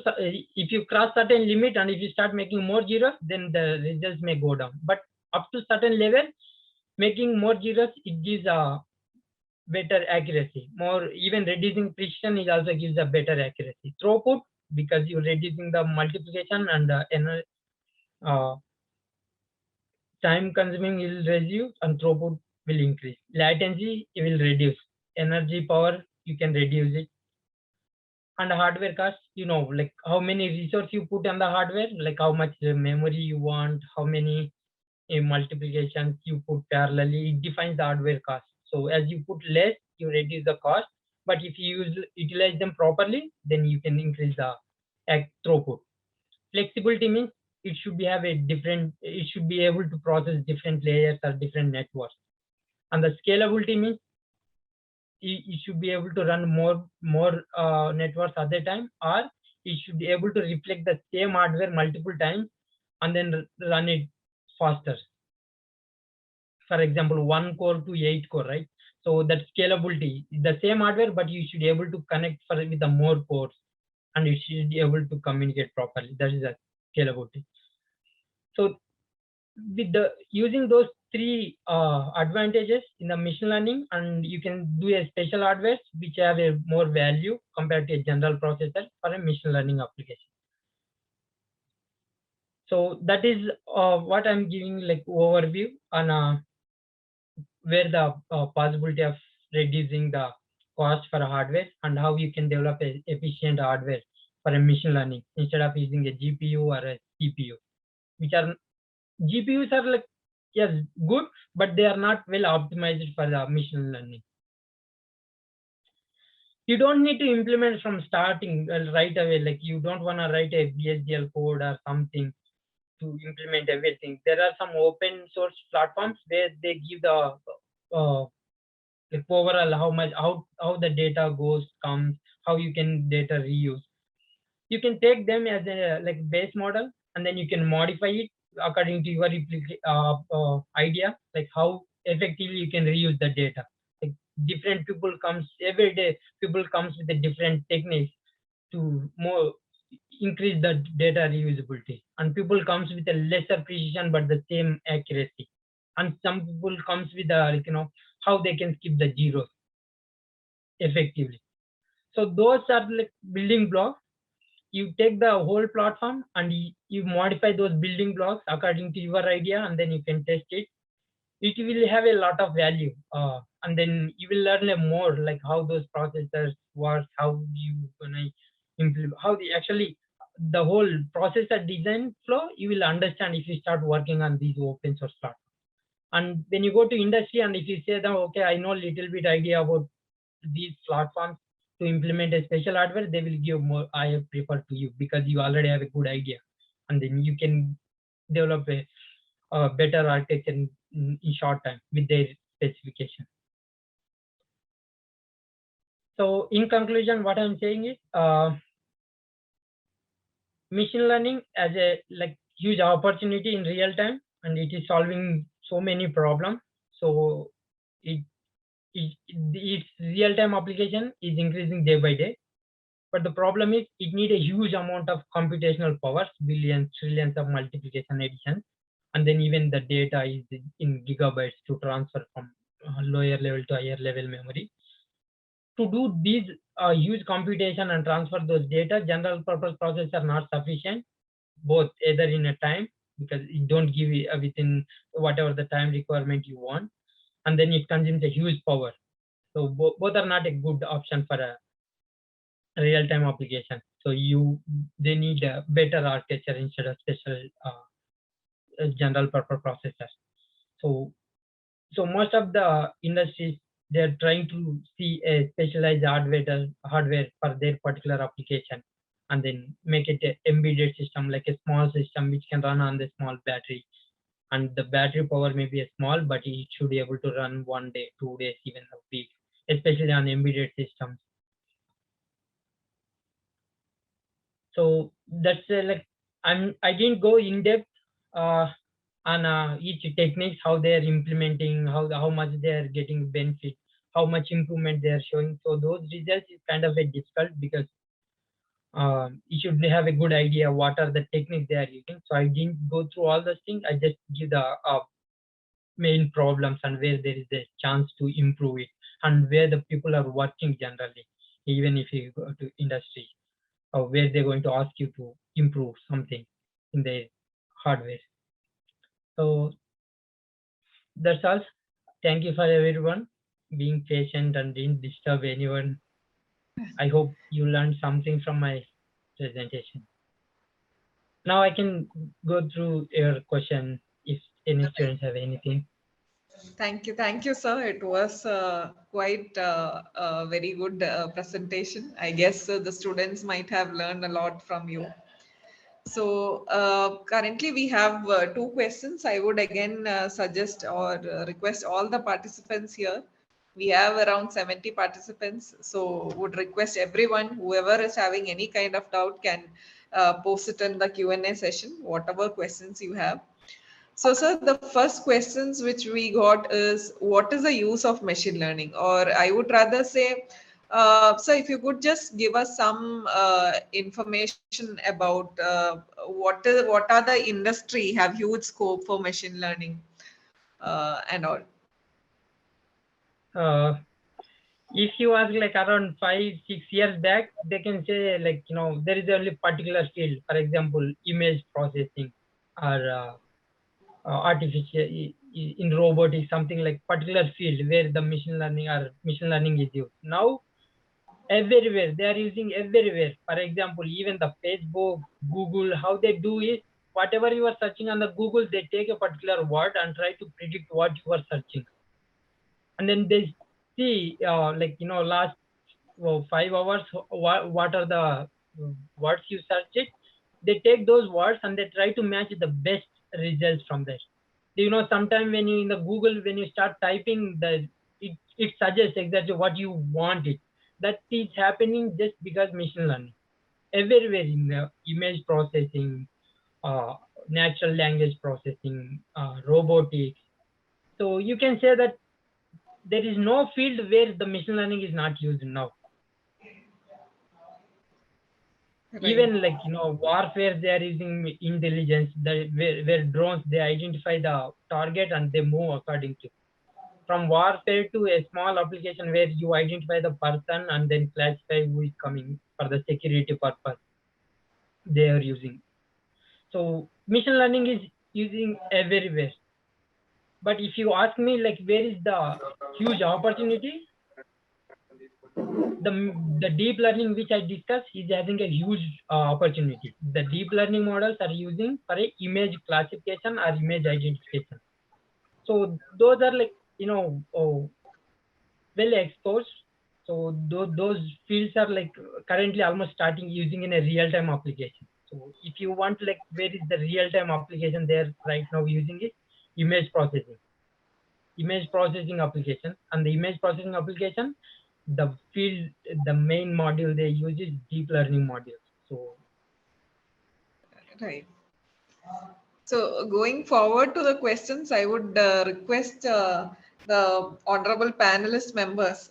if you cross certain limit and if you start making more zeros, then the results may go down. But up to certain level, making more zeros, it gives a better accuracy. More, even reducing precision, it also gives a better accuracy. Throughput, because you're reducing the multiplication, and uh, time consuming will reduce and throughput will increase. Latency, it will reduce. Energy power, you can reduce it. And hardware cost, like how many resources you put on the hardware, like how much memory you want, how many multiplications you put parallelly, it defines the hardware cost. So as you put less, you reduce the cost, but if you utilize them properly, then you can increase the throughput. Flexibility means it should be able to process different layers or different networks. And the scalability means it should be able to run more networks at a time, or it should be able to reflect the same hardware multiple times and then run it faster. For example, 1 core to 8 core, right? So that scalability, the same hardware, but you should be able to connect with the more cores, and you should be able to communicate properly. That is the scalability. So with using those three advantages in the machine learning, and you can do a special hardware which have a more value compared to a general processor for a machine learning application. So that is what I'm giving like overview on where the possibility of reducing the cost for a hardware and how you can develop a efficient hardware for a machine learning instead of using a GPU or a CPU, which are GPUs are like, yes, good, but they are not well optimized for the machine learning. You don't need to implement from starting right away. Like you don't want to write a BSDL code or something to implement everything. There are some open source platforms where they give the like overall how the data comes, how you can data reuse. You can take them as a like base model, and then you can modify it according to your idea, like how effectively you can reuse the data. Like different people comes every day, people comes with a different techniques to more increase the data reusability, and people comes with a lesser precision but the same accuracy, and some people comes with like how they can skip the zeros effectively. So those are like building blocks. You take the whole platform and you modify those building blocks according to your idea, and then you can test it. It will have a lot of value, and then you will learn more like how those processors work, how you gonna implement, how the whole processor design flow you will understand if you start working on these open source platforms. And when you go to industry and if you say that, okay, I know little bit idea about these platforms to implement a special hardware, they will give more I prefer to you because you already have a good idea, and then you can develop a better architecture in short time with their specification. So in conclusion, what I'm saying is machine learning as a like huge opportunity in real time, and it is solving so many problems. So its real-time application is increasing day by day, but the problem is it needs a huge amount of computational power, billions, trillions of multiplication addition, and then even the data is in gigabytes to transfer from lower level to higher level memory. to do these huge computation and transfer those data, general purpose processors are not sufficient, both either in a time, because it don't give you within whatever the time requirement you want, and then it consumes a huge power. So both are not a good option for a real-time application. So they need a better architecture instead of special general purpose processors. So most of the industries, they're trying to see a specialized hardware for their particular application, and then make it an embedded system, like a small system which can run on the small battery. And the battery power may be a small, but it should be able to run 1 day, 2 days, even a week, especially on embedded systems. So that's like I didn't go in depth on each techniques, how they are implementing, how much they are getting benefit, how much improvement they are showing. So those results is kind of a difficult, because you should have a good idea what are the techniques they are using. So I didn't go through all those things. I just give the main problems and where there is a chance to improve it, and where the people are working generally, even if you go to industry, or where they're going to ask you to improve something in their hardware. So that's all. Thank you for everyone being patient and didn't disturb anyone. I hope you learned something from my presentation. Now I can go through your question if any students have anything. Thank you, sir. It was quite a very good presentation. I guess the students might have learned a lot from you. So currently we have two questions. I would again suggest or request all the participants here. We have around 70 participants. So would request everyone, whoever is having any kind of doubt, can post it in the Q&A session, whatever questions you have. So, sir, the first questions which we got is, what is the use of machine learning? Or I would rather say, so if you could just give us some information about what are the industry have huge scope for machine learning and all. If you ask like around 5-6 years back, they can say like, there is only particular field, for example, image processing, or artificial in robotics, something like particular field where the machine learning is used. Now everywhere they are using everywhere. For example, even the Facebook, Google, how they do is, whatever you are searching on the Google, they take a particular word and try to predict what you are searching, and then they see last 5 hours what are the words you search it. They take those words and they try to match the best results from that. Sometime when you in the Google, when you start typing, it suggests exactly what you want it. That is happening just because machine learning everywhere, in the image processing, natural language processing, robotics. So you can say that there is no field where the machine learning is not used now. Right. Even like warfare, they are using intelligence, where drones, they identify the target and they move according to. From warfare to a small application where you identify the person and then classify who is coming for the security purpose, they are using. So machine learning is using everywhere. But if you ask me like where is the huge opportunity, the deep learning which I discussed is having a huge opportunity. The deep learning models are using for a image classification or image identification. So those are like well exposed. So those fields are like currently almost starting using in a real-time application. So if you want like where is the real-time application they're right now using it, image processing application. And the image processing application, the field, the main module they use is deep learning modules. So Right. So going forward to the questions, I would request the honorable panelist members.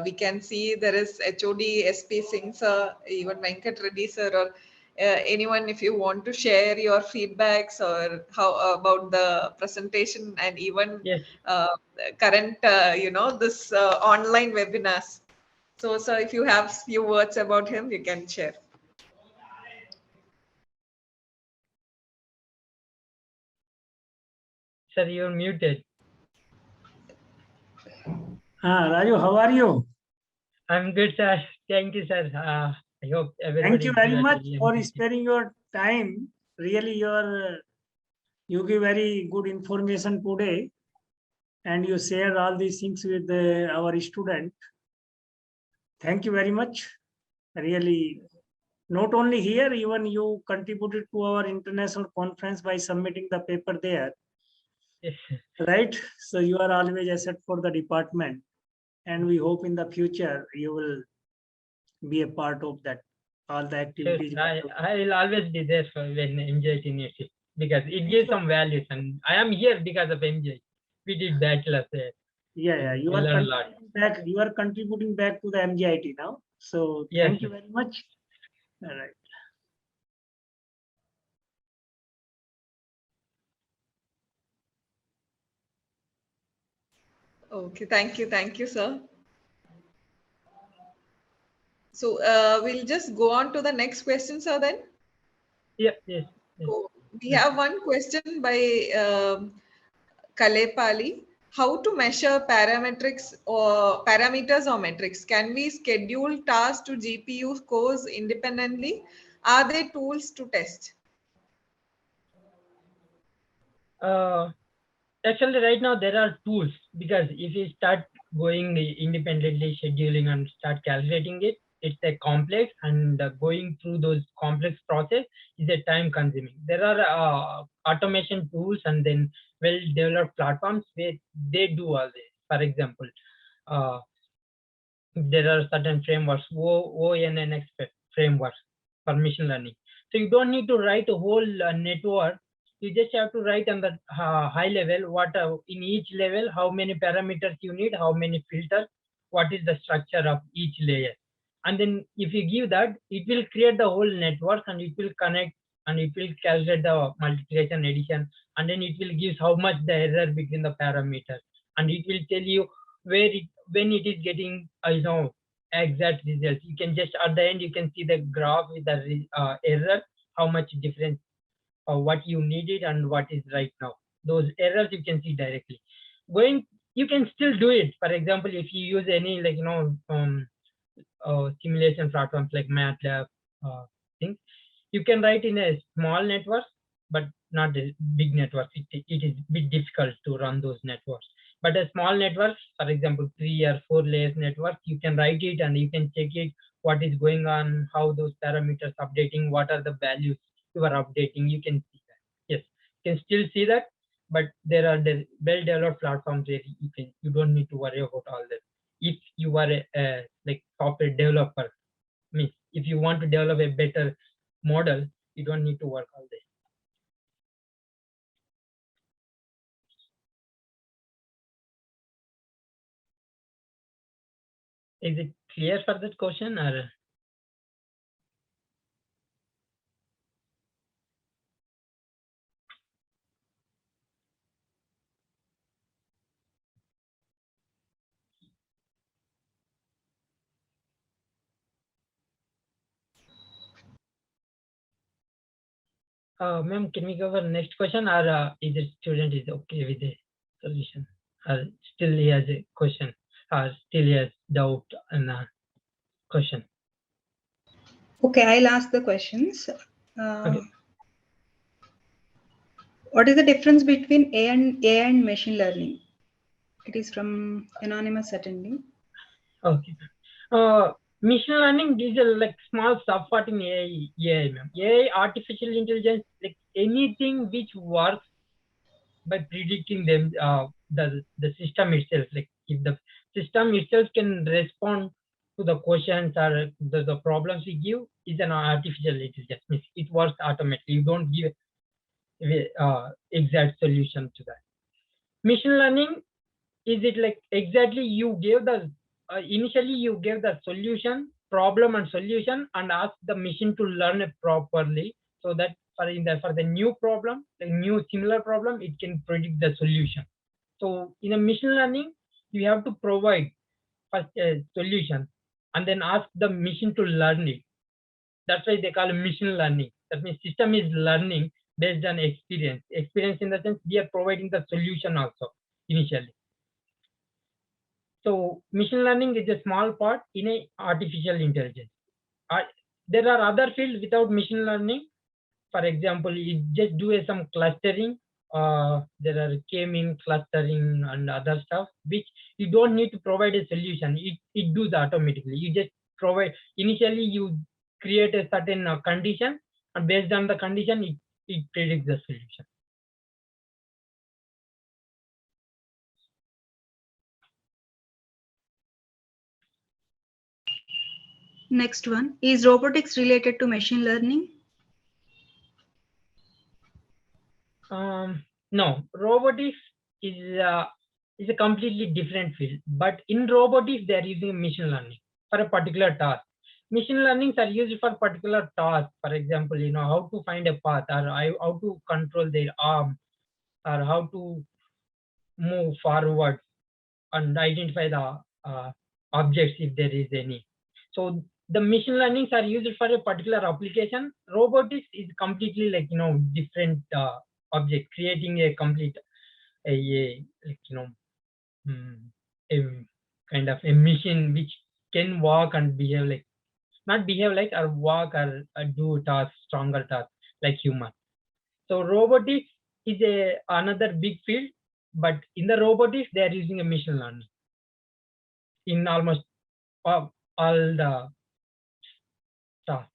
We can see there is HOD SP Singh sir, even Venkat Reddy sir, or anyone, if you want to share your feedbacks or how about the presentation, and even yes, current, this online webinars. So, sir, if you have few words about him, you can share. Sir, you're muted. Raju, how are you? I'm good, sir. Thank you, sir. I hope everybody. Thank you very is much for MJT. sparing your time. Really, you give very good information today, and you share all these things with our student. Thank you very much. Really, not only here, even you contributed to our international conference by submitting the paper there, Yes, right? So you are always asset for the department, and we hope in the future you will be a part of that, all the sure. activities. I will always be there for when MJT needs it because it Thank gives you. some values, and I am here because of MJT. We did bachelor's there. Yeah, We you are learned a lot. contributing back. You are contributing back to the MGIT now. So Yes, thank you sir. very much. All right. Okay, thank you, sir. So we'll just go on to the next question, sir. Then Yes, yes. so we have one question by Kalepali. How to measure parametrics or parameters or metrics? Can we schedule tasks to GPU cores independently? Are there tools to test? Actually, right now there are tools because if you start going independently scheduling and start calculating it, it's a complex and going through those complex process is a time consuming. There are automation tools and then well developed platforms where they do all this. For example, uh, there are certain frameworks, ONNX frameworks for machine learning. So you don't need to write a whole network. You just have to write on the high level what in each level, how many parameters you need, how many filters, what is the structure of each layer. And then if you give that, it will create the whole network and it will connect and it will calculate the multiplication addition and then it will give how much the error between the parameters and it will tell you where it when it is getting exact results. You can just at the end you can see the graph with the error, how much difference what you needed and what is right now. Those errors you can see directly. You can still do it. For example, if you use any simulation platforms like MATLAB things, you can write in a small network, but not a big network. It is a bit difficult to run those networks. But a small network, for example, 3 or 4 layers network, you can write it and you can check it, what is going on, how those parameters updating, what are the values you are updating. You can see that. Yes, you can still see that, but there are the well-developed platforms where you don't need to worry about all that. If you are a like software developer, means if you want to develop a better model, you don't need to work all day. Is it clear for that question or? Ma'am, can we go for next question or is the student is okay with the solution? Or still he has a question or still he has doubt and question? Okay, I'll ask the questions. Okay. What is the difference between AI and machine learning? It is from anonymous attending. Okay. Machine learning is a like small subpart in AI, ma'am. AI, artificial intelligence, like anything which works by predicting them, the system itself. Like if the system itself can respond to the questions or the problems we give, is an artificial intelligence. Means it works automatically. You don't give exact solution to that. Machine learning is it like exactly you gave the initially you gave the solution, problem and solution and ask the machine to learn it properly so that for the new problem, the new similar problem, it can predict the solution. So in a machine learning, you have to provide first a solution and then ask the machine to learn it. That's why they call it machine learning. That means system is learning based on experience. Experience in the sense we are providing the solution also initially. So machine learning is a small part in a artificial intelligence. There are other fields without machine learning. For example, it just do some clustering. There are k-mean clustering and other stuff, which you don't need to provide a solution. It does automatically. You just provide, initially you create a certain condition, and based on the condition, it predicts the solution. Next one, is robotics related to machine learning? No, robotics is a completely different field. But in robotics, they are using machine learning for a particular task. Machine learnings are used for particular tasks. For example, how to find a path, or how to control their arm, or how to move forward and identify the objects if there is any. So the machine learnings are used for a particular application. Robotics is completely different object, creating a complete a kind of a machine which can walk and behave like, not behave like, or walk or do tasks, stronger tasks like human. So robotics is another big field, but in the robotics they are using a machine learning in almost all the tasks.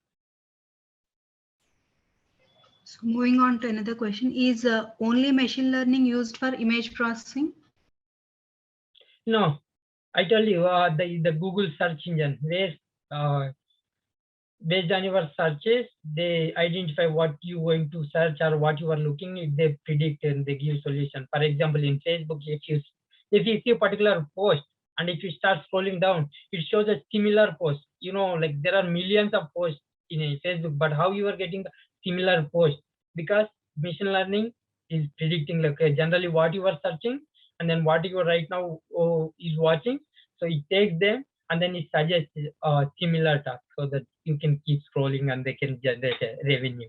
So moving on to another question, is only machine learning used for image processing? No, I told you the Google search engine, where based on your searches, they identify what you going to search or what you are looking. They predict and they give solution. For example, in Facebook, if you see a particular post, and if you start scrolling down, it shows a similar post. Like there are millions of posts in a Facebook, but how you are getting the similar post? Because machine learning is predicting generally what you are searching, and then what you are right now is watching. So it takes them, and then it suggests a similar task so that you can keep scrolling and they can generate a revenue.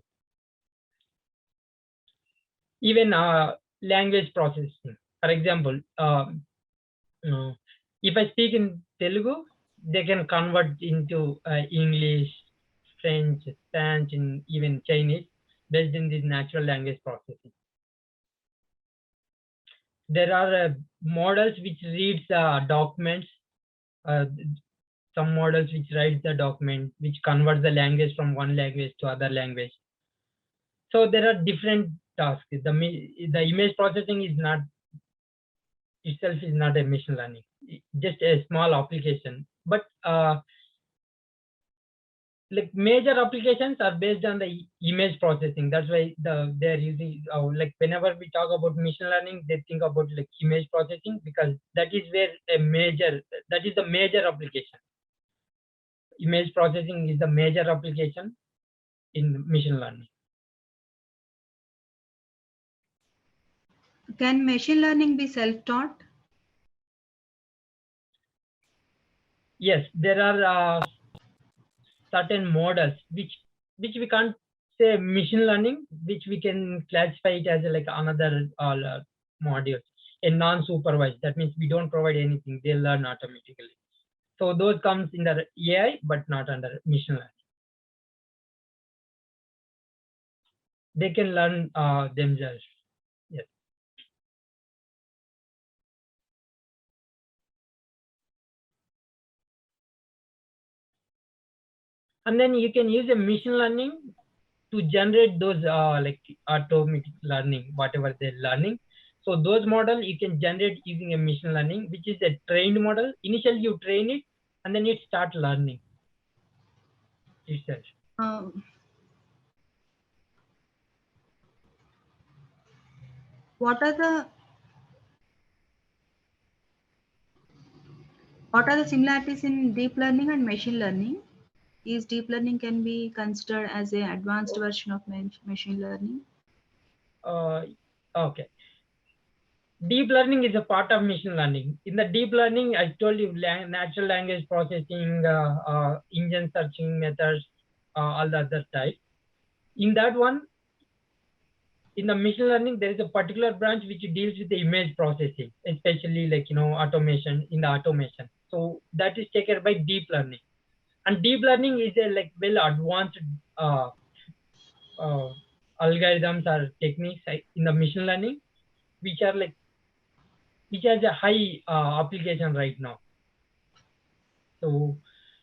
Even language processing. For example, if I speak in Telugu, they can convert into English, French, Spanish, and even Chinese based in this natural language processing. There are models which reads documents. Some models which write the document, which converts the language from one language to other language. So there are different tasks. The image processing is not itself is not a machine learning, just a small application. But like major applications are based on the image processing. That's why they're using like whenever we talk about machine learning, they think about like image processing, because that is where that is the major application. Image processing is the major application in machine learning. Can machine learning be self-taught? Yes, there are certain models which we can't say machine learning, which we can classify it as like another module, a non-supervised. That means we don't provide anything; they learn automatically. So those comes in the AI, but not under machine learning. They can learn themselves. Yes. And then you can use a machine learning to generate those like automatic learning, whatever they're learning. So those model you can generate using a machine learning, which is a trained model. Initially you train it, and then it start learning itself. What are the similarities in deep learning and machine learning? Is deep learning can be considered as an advanced version of machine learning? Okay. deep learning is a part of machine learning. In the deep learning, I told you natural language processing, engine searching methods, all the other types. In that one, in the machine learning, there is a particular branch which deals with the image processing, especially like, automation, in the automation. So that is taken by deep learning. And deep learning is a like well advanced algorithms or techniques in the machine learning, which are like, which has a high application right now. So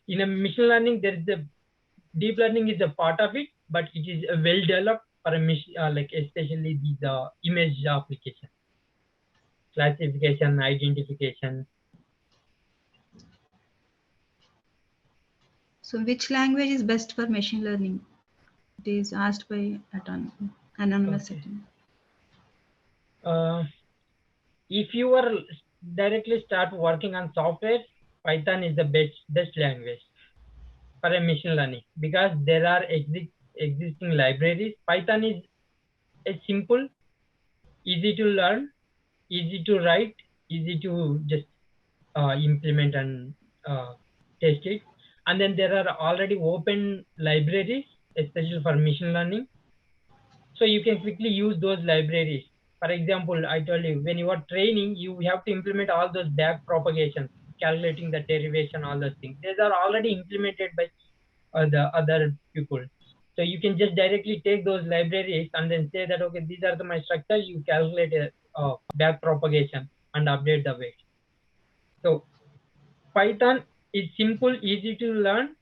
in a machine learning, there is a deep learning is a part of it, but it is well developed for a machine, like especially the image application, classification, identification. So which language is best for machine learning? It is asked by anonymous. Okay. If you are directly start working on software, Python is the best language for a machine learning, because there are existing libraries. Python is a simple, easy to learn, easy to write, easy to just implement and test it. And then there are already open libraries, especially for machine learning. So you can quickly use those libraries. For example, I told you, when you are training, you have to implement all those back propagations, calculating the derivation, all those things. These are already implemented by the other people. So you can just directly take those libraries and then say that, okay, these are my structure, you calculate a back propagation and update the weight. So Python is simple, easy to learn,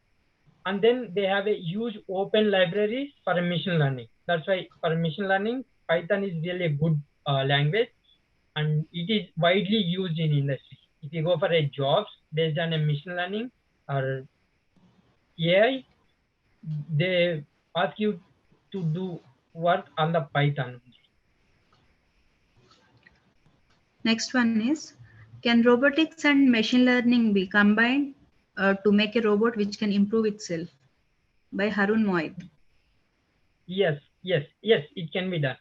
and then they have a huge open libraries for machine learning. That's why for machine learning, Python is really a good language, and it is widely used in industry. If you go for a jobs based on a machine learning or AI, they ask you to do work on the Python. Next one is, can robotics and machine learning be combined to make a robot which can improve itself? By Harun Moit. Yes, it can be done.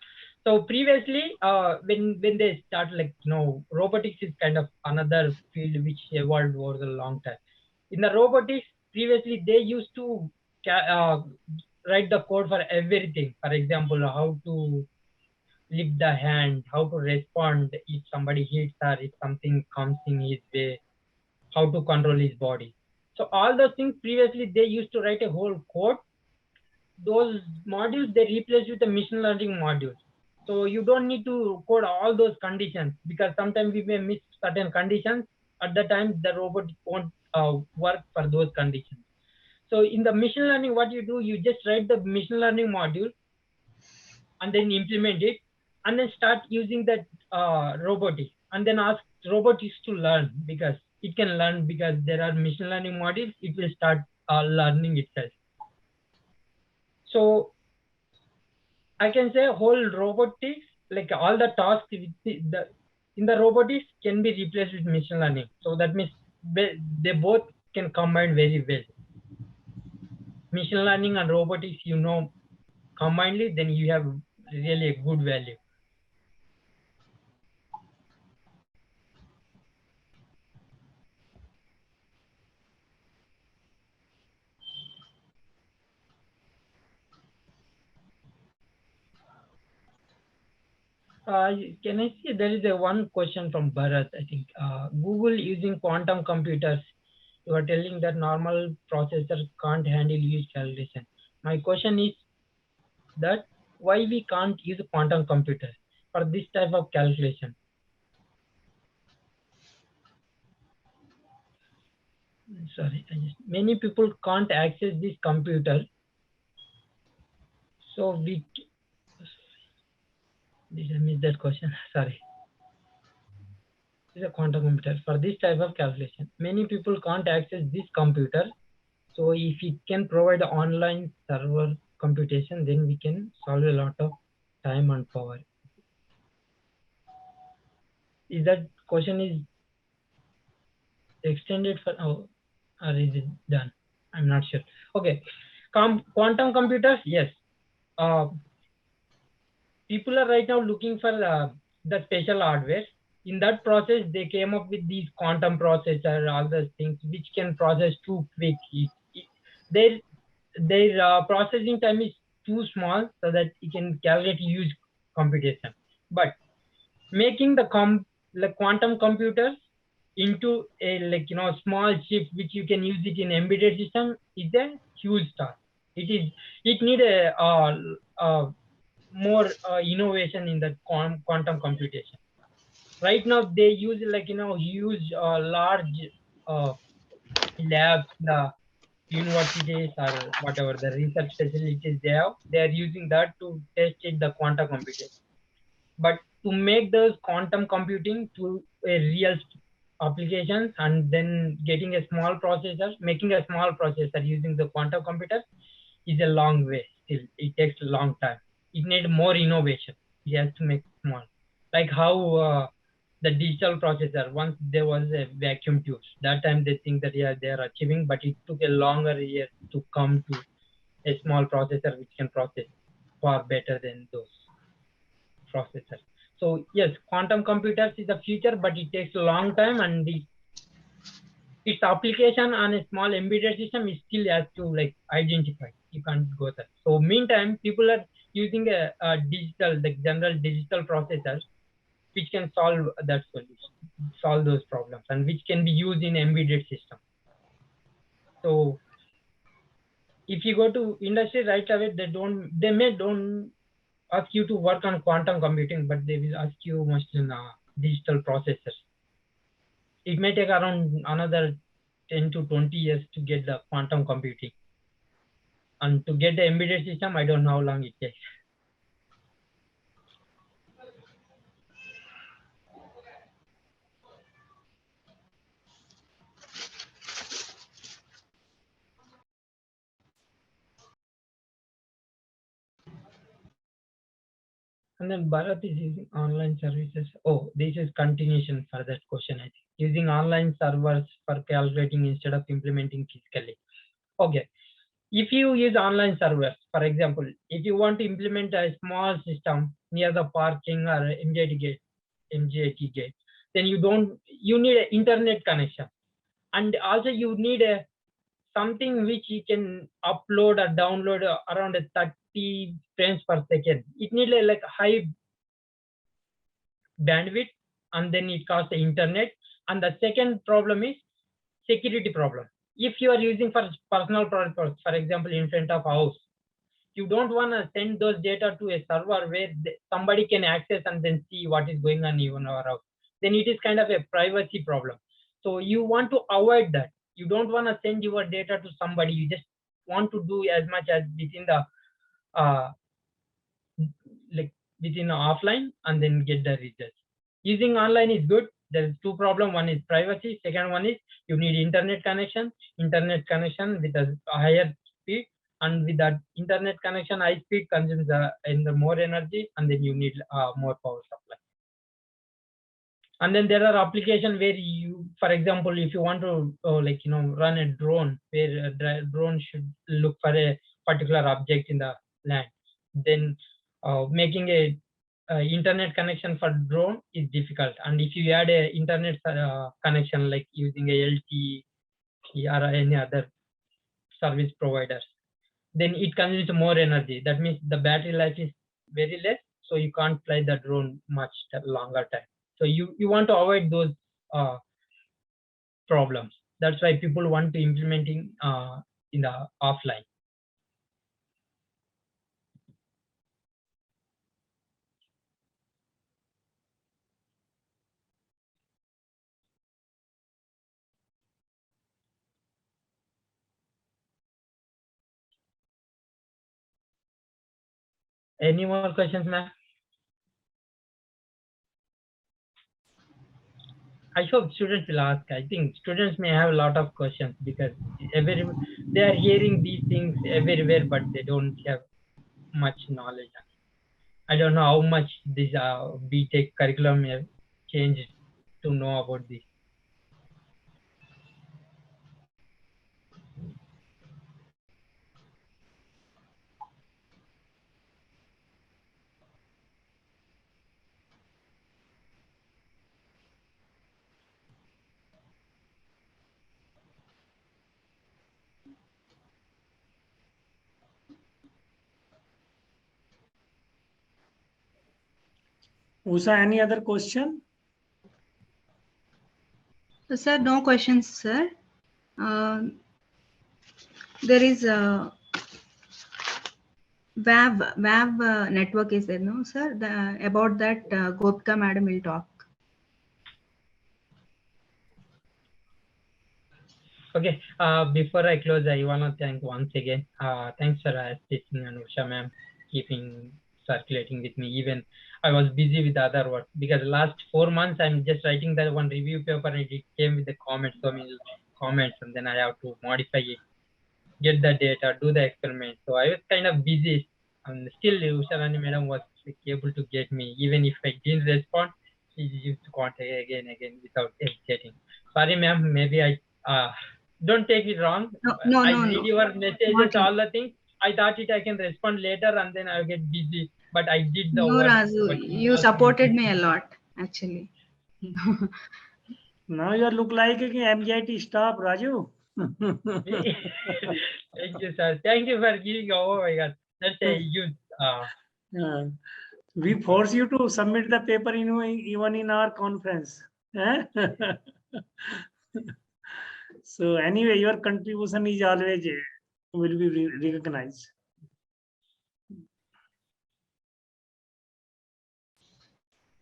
So previously, when they start, like, robotics is kind of another field which evolved over the long time. In the robotics, previously they used to write the code for everything. For example, how to lift the hand, how to respond if somebody hits or if something comes in his way, how to control his body. So all those things previously they used to write a whole code. Those modules they replace with the machine learning modules. So you don't need to code all those conditions, because sometimes we may miss certain conditions. At the time, the robot won't work for those conditions. So in the machine learning, what you do, you just write the machine learning module and then implement it, and then start using that robotics, and then ask robotics to learn, because it can learn, because there are machine learning modules. It will start learning itself. So I can say whole robotics, like all the tasks in the robotics can be replaced with machine learning. So that means they both can combine very well. Machine learning and robotics, combinedly, then you have really a good value. Can I see there is one question from Bharat, I think. Google using quantum computers. You are telling that normal processor can't handle huge calculation. My question is that why we can't use a quantum computer for this type of calculation? Sorry, many people can't access this computer. So did I miss that question? Sorry. This is a quantum computer for this type of calculation. Many people can't access this computer. So if it can provide online server computation, then we can solve a lot of time and power. Is that question is extended for or is it done? I'm not sure. Okay, quantum computers, yes. People are right now looking for the special hardware. in that process, they came up with these quantum processor, all those things which can process too quick. Their processing time is too small so that it can calculate huge computation. But making the quantum computers into a small chip which you can use it in embedded system is a huge task. It need more innovation in the quantum computation. Right now they use huge large uh, labs, the universities or whatever the research facilities they are using that to test it the quantum computing. But to make those quantum computing to a real applications and then getting a small processor, making a small processor using the quantum computer is a long way still. It takes a long time. It needs more innovation. It has to make small. Like how the digital processor, once there was a vacuum tubes. That time they think that yeah, they are achieving, but it took a longer year to come to a small processor which can process far better than those processors. So yes, quantum computers is the future, but it takes a long time, and its application on a small embedded system is still has to identify. You can't go there. So meantime, people are using a digital, the general digital processors, which can solve those problems, and which can be used in embedded system. So if you go to industry right away, they may don't ask you to work on quantum computing, but they will ask you mostly in digital processors. It may take around another 10 to 20 years to get the quantum computing. And to get the embedded system, I don't know how long it takes. And then Bharat is using online services. Oh, this is continuation for that question, I think. Using online servers for calculating instead of implementing physically. Okay. If you use online servers, for example, if you want to implement a small system near the parking or MGIT gate, then you need an internet connection. And also you need something which you can upload or download around 30 frames per second. It needs a high bandwidth, and then it costs the internet. And the second problem is security problem. If you are using for personal purpose, for example, in front of house, you don't want to send those data to a server where somebody can access and then see what is going on even our house. Then it is kind of a privacy problem. So you want to avoid that. You don't want to send your data to somebody. You just want to do as much as within the within offline, and then get the results. Using online is good. There's two problems. One is privacy. Second one is you need internet connection. Internet connection with a higher speed, and with that internet connection, high speed consumes the more energy, and then you need more power supply. And then there are applications where you, for example, if you want to run a drone, where a drone should look for a particular object in the land, then making a internet connection for drone is difficult. And if you add a internet connection like using a LTE or any other service providers, then it consumes more energy. That means the battery life is very less, so you can't fly the drone much longer time. So you want to avoid those problems. That's why people want to implementing in the offline. Any more questions, ma'am? I hope students will ask. I think students may have a lot of questions because they are hearing these things everywhere, but they don't have much knowledge. I don't know how much this BTech curriculum have changed to know about this. Usha, any other question? Sir, no questions, sir. There is a WAV network is there, no, sir? About that, Gopika madam will talk. Okay. Before I close, I want to thank once again. Thanks for teaching and Usha ma'am keeping circulating with me. Even I was busy with other work because last 4 months I'm just writing that one review paper and it came with the comments, so many comments, and then I have to modify it, get the data, do the experiment. So I was kind of busy. And still, Usha madam was able to get me. Even if I didn't respond, she used to contact again without hesitating. Sorry, ma'am. Maybe I don't take it wrong. No, I no, read no. your messages, Not all the things. I thought I can respond later, and then I'll get busy. But I did the No, work. Raju, But you supported me a lot, actually. Now you look like a MJIT staff, Raju. Thank you, sir. Thank you for giving. Oh my God, that's a huge. We force you to submit the paper even in our conference. So anyway, your contribution is always will be recognized.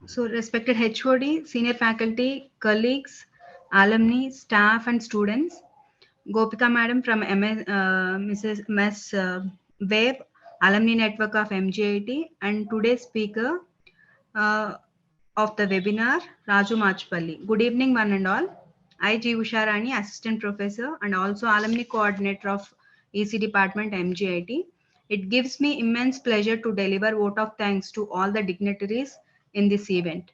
So respected HOD, senior faculty, colleagues, alumni, staff and students, Gopika madam from Mrs. Ms. Web, Alumni Network of MGIT, and today's speaker of the webinar, Raju Machpalli. Good evening, one and all. I, G. Usharani, Assistant Professor and also Alumni Coordinator of EC Department, MGIT. It gives me immense pleasure to deliver vote of thanks to all the dignitaries in this event.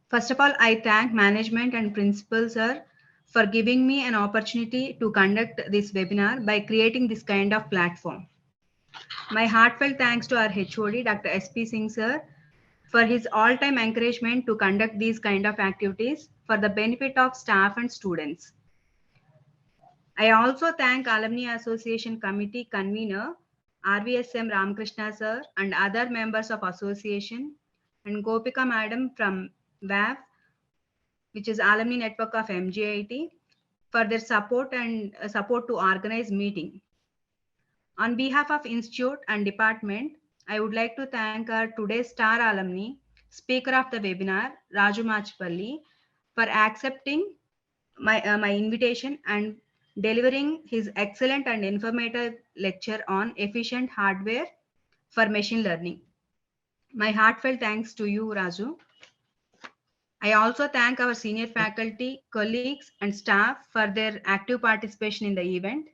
First of all, I thank management and principal, sir, for giving me an opportunity to conduct this webinar by creating this kind of platform. My heartfelt thanks to our HOD, Dr. S.P. Singh, sir, for his all-time encouragement to conduct these kind of activities for the benefit of staff and students. I also thank Alumni Association Committee Convener, RVSM Ramakrishna, sir, and other members of association, and Gopika madam from WAV, which is Alumni Network of MGIT, for their support and support to organize meeting. On behalf of Institute and Department, I would like to thank our today's star alumni, speaker of the webinar, Raju Machpalli, for accepting my invitation and delivering his excellent and informative lecture on efficient hardware for machine learning. My heartfelt thanks to you, Raju. I also thank our senior faculty, colleagues, and staff for their active participation in the event.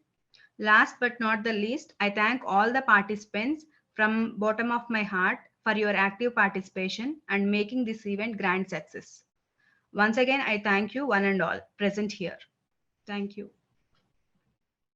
Last but not the least, I thank all the participants from bottom of my heart for your active participation and making this event grand success. Once again, I thank you one and all present here. Thank you.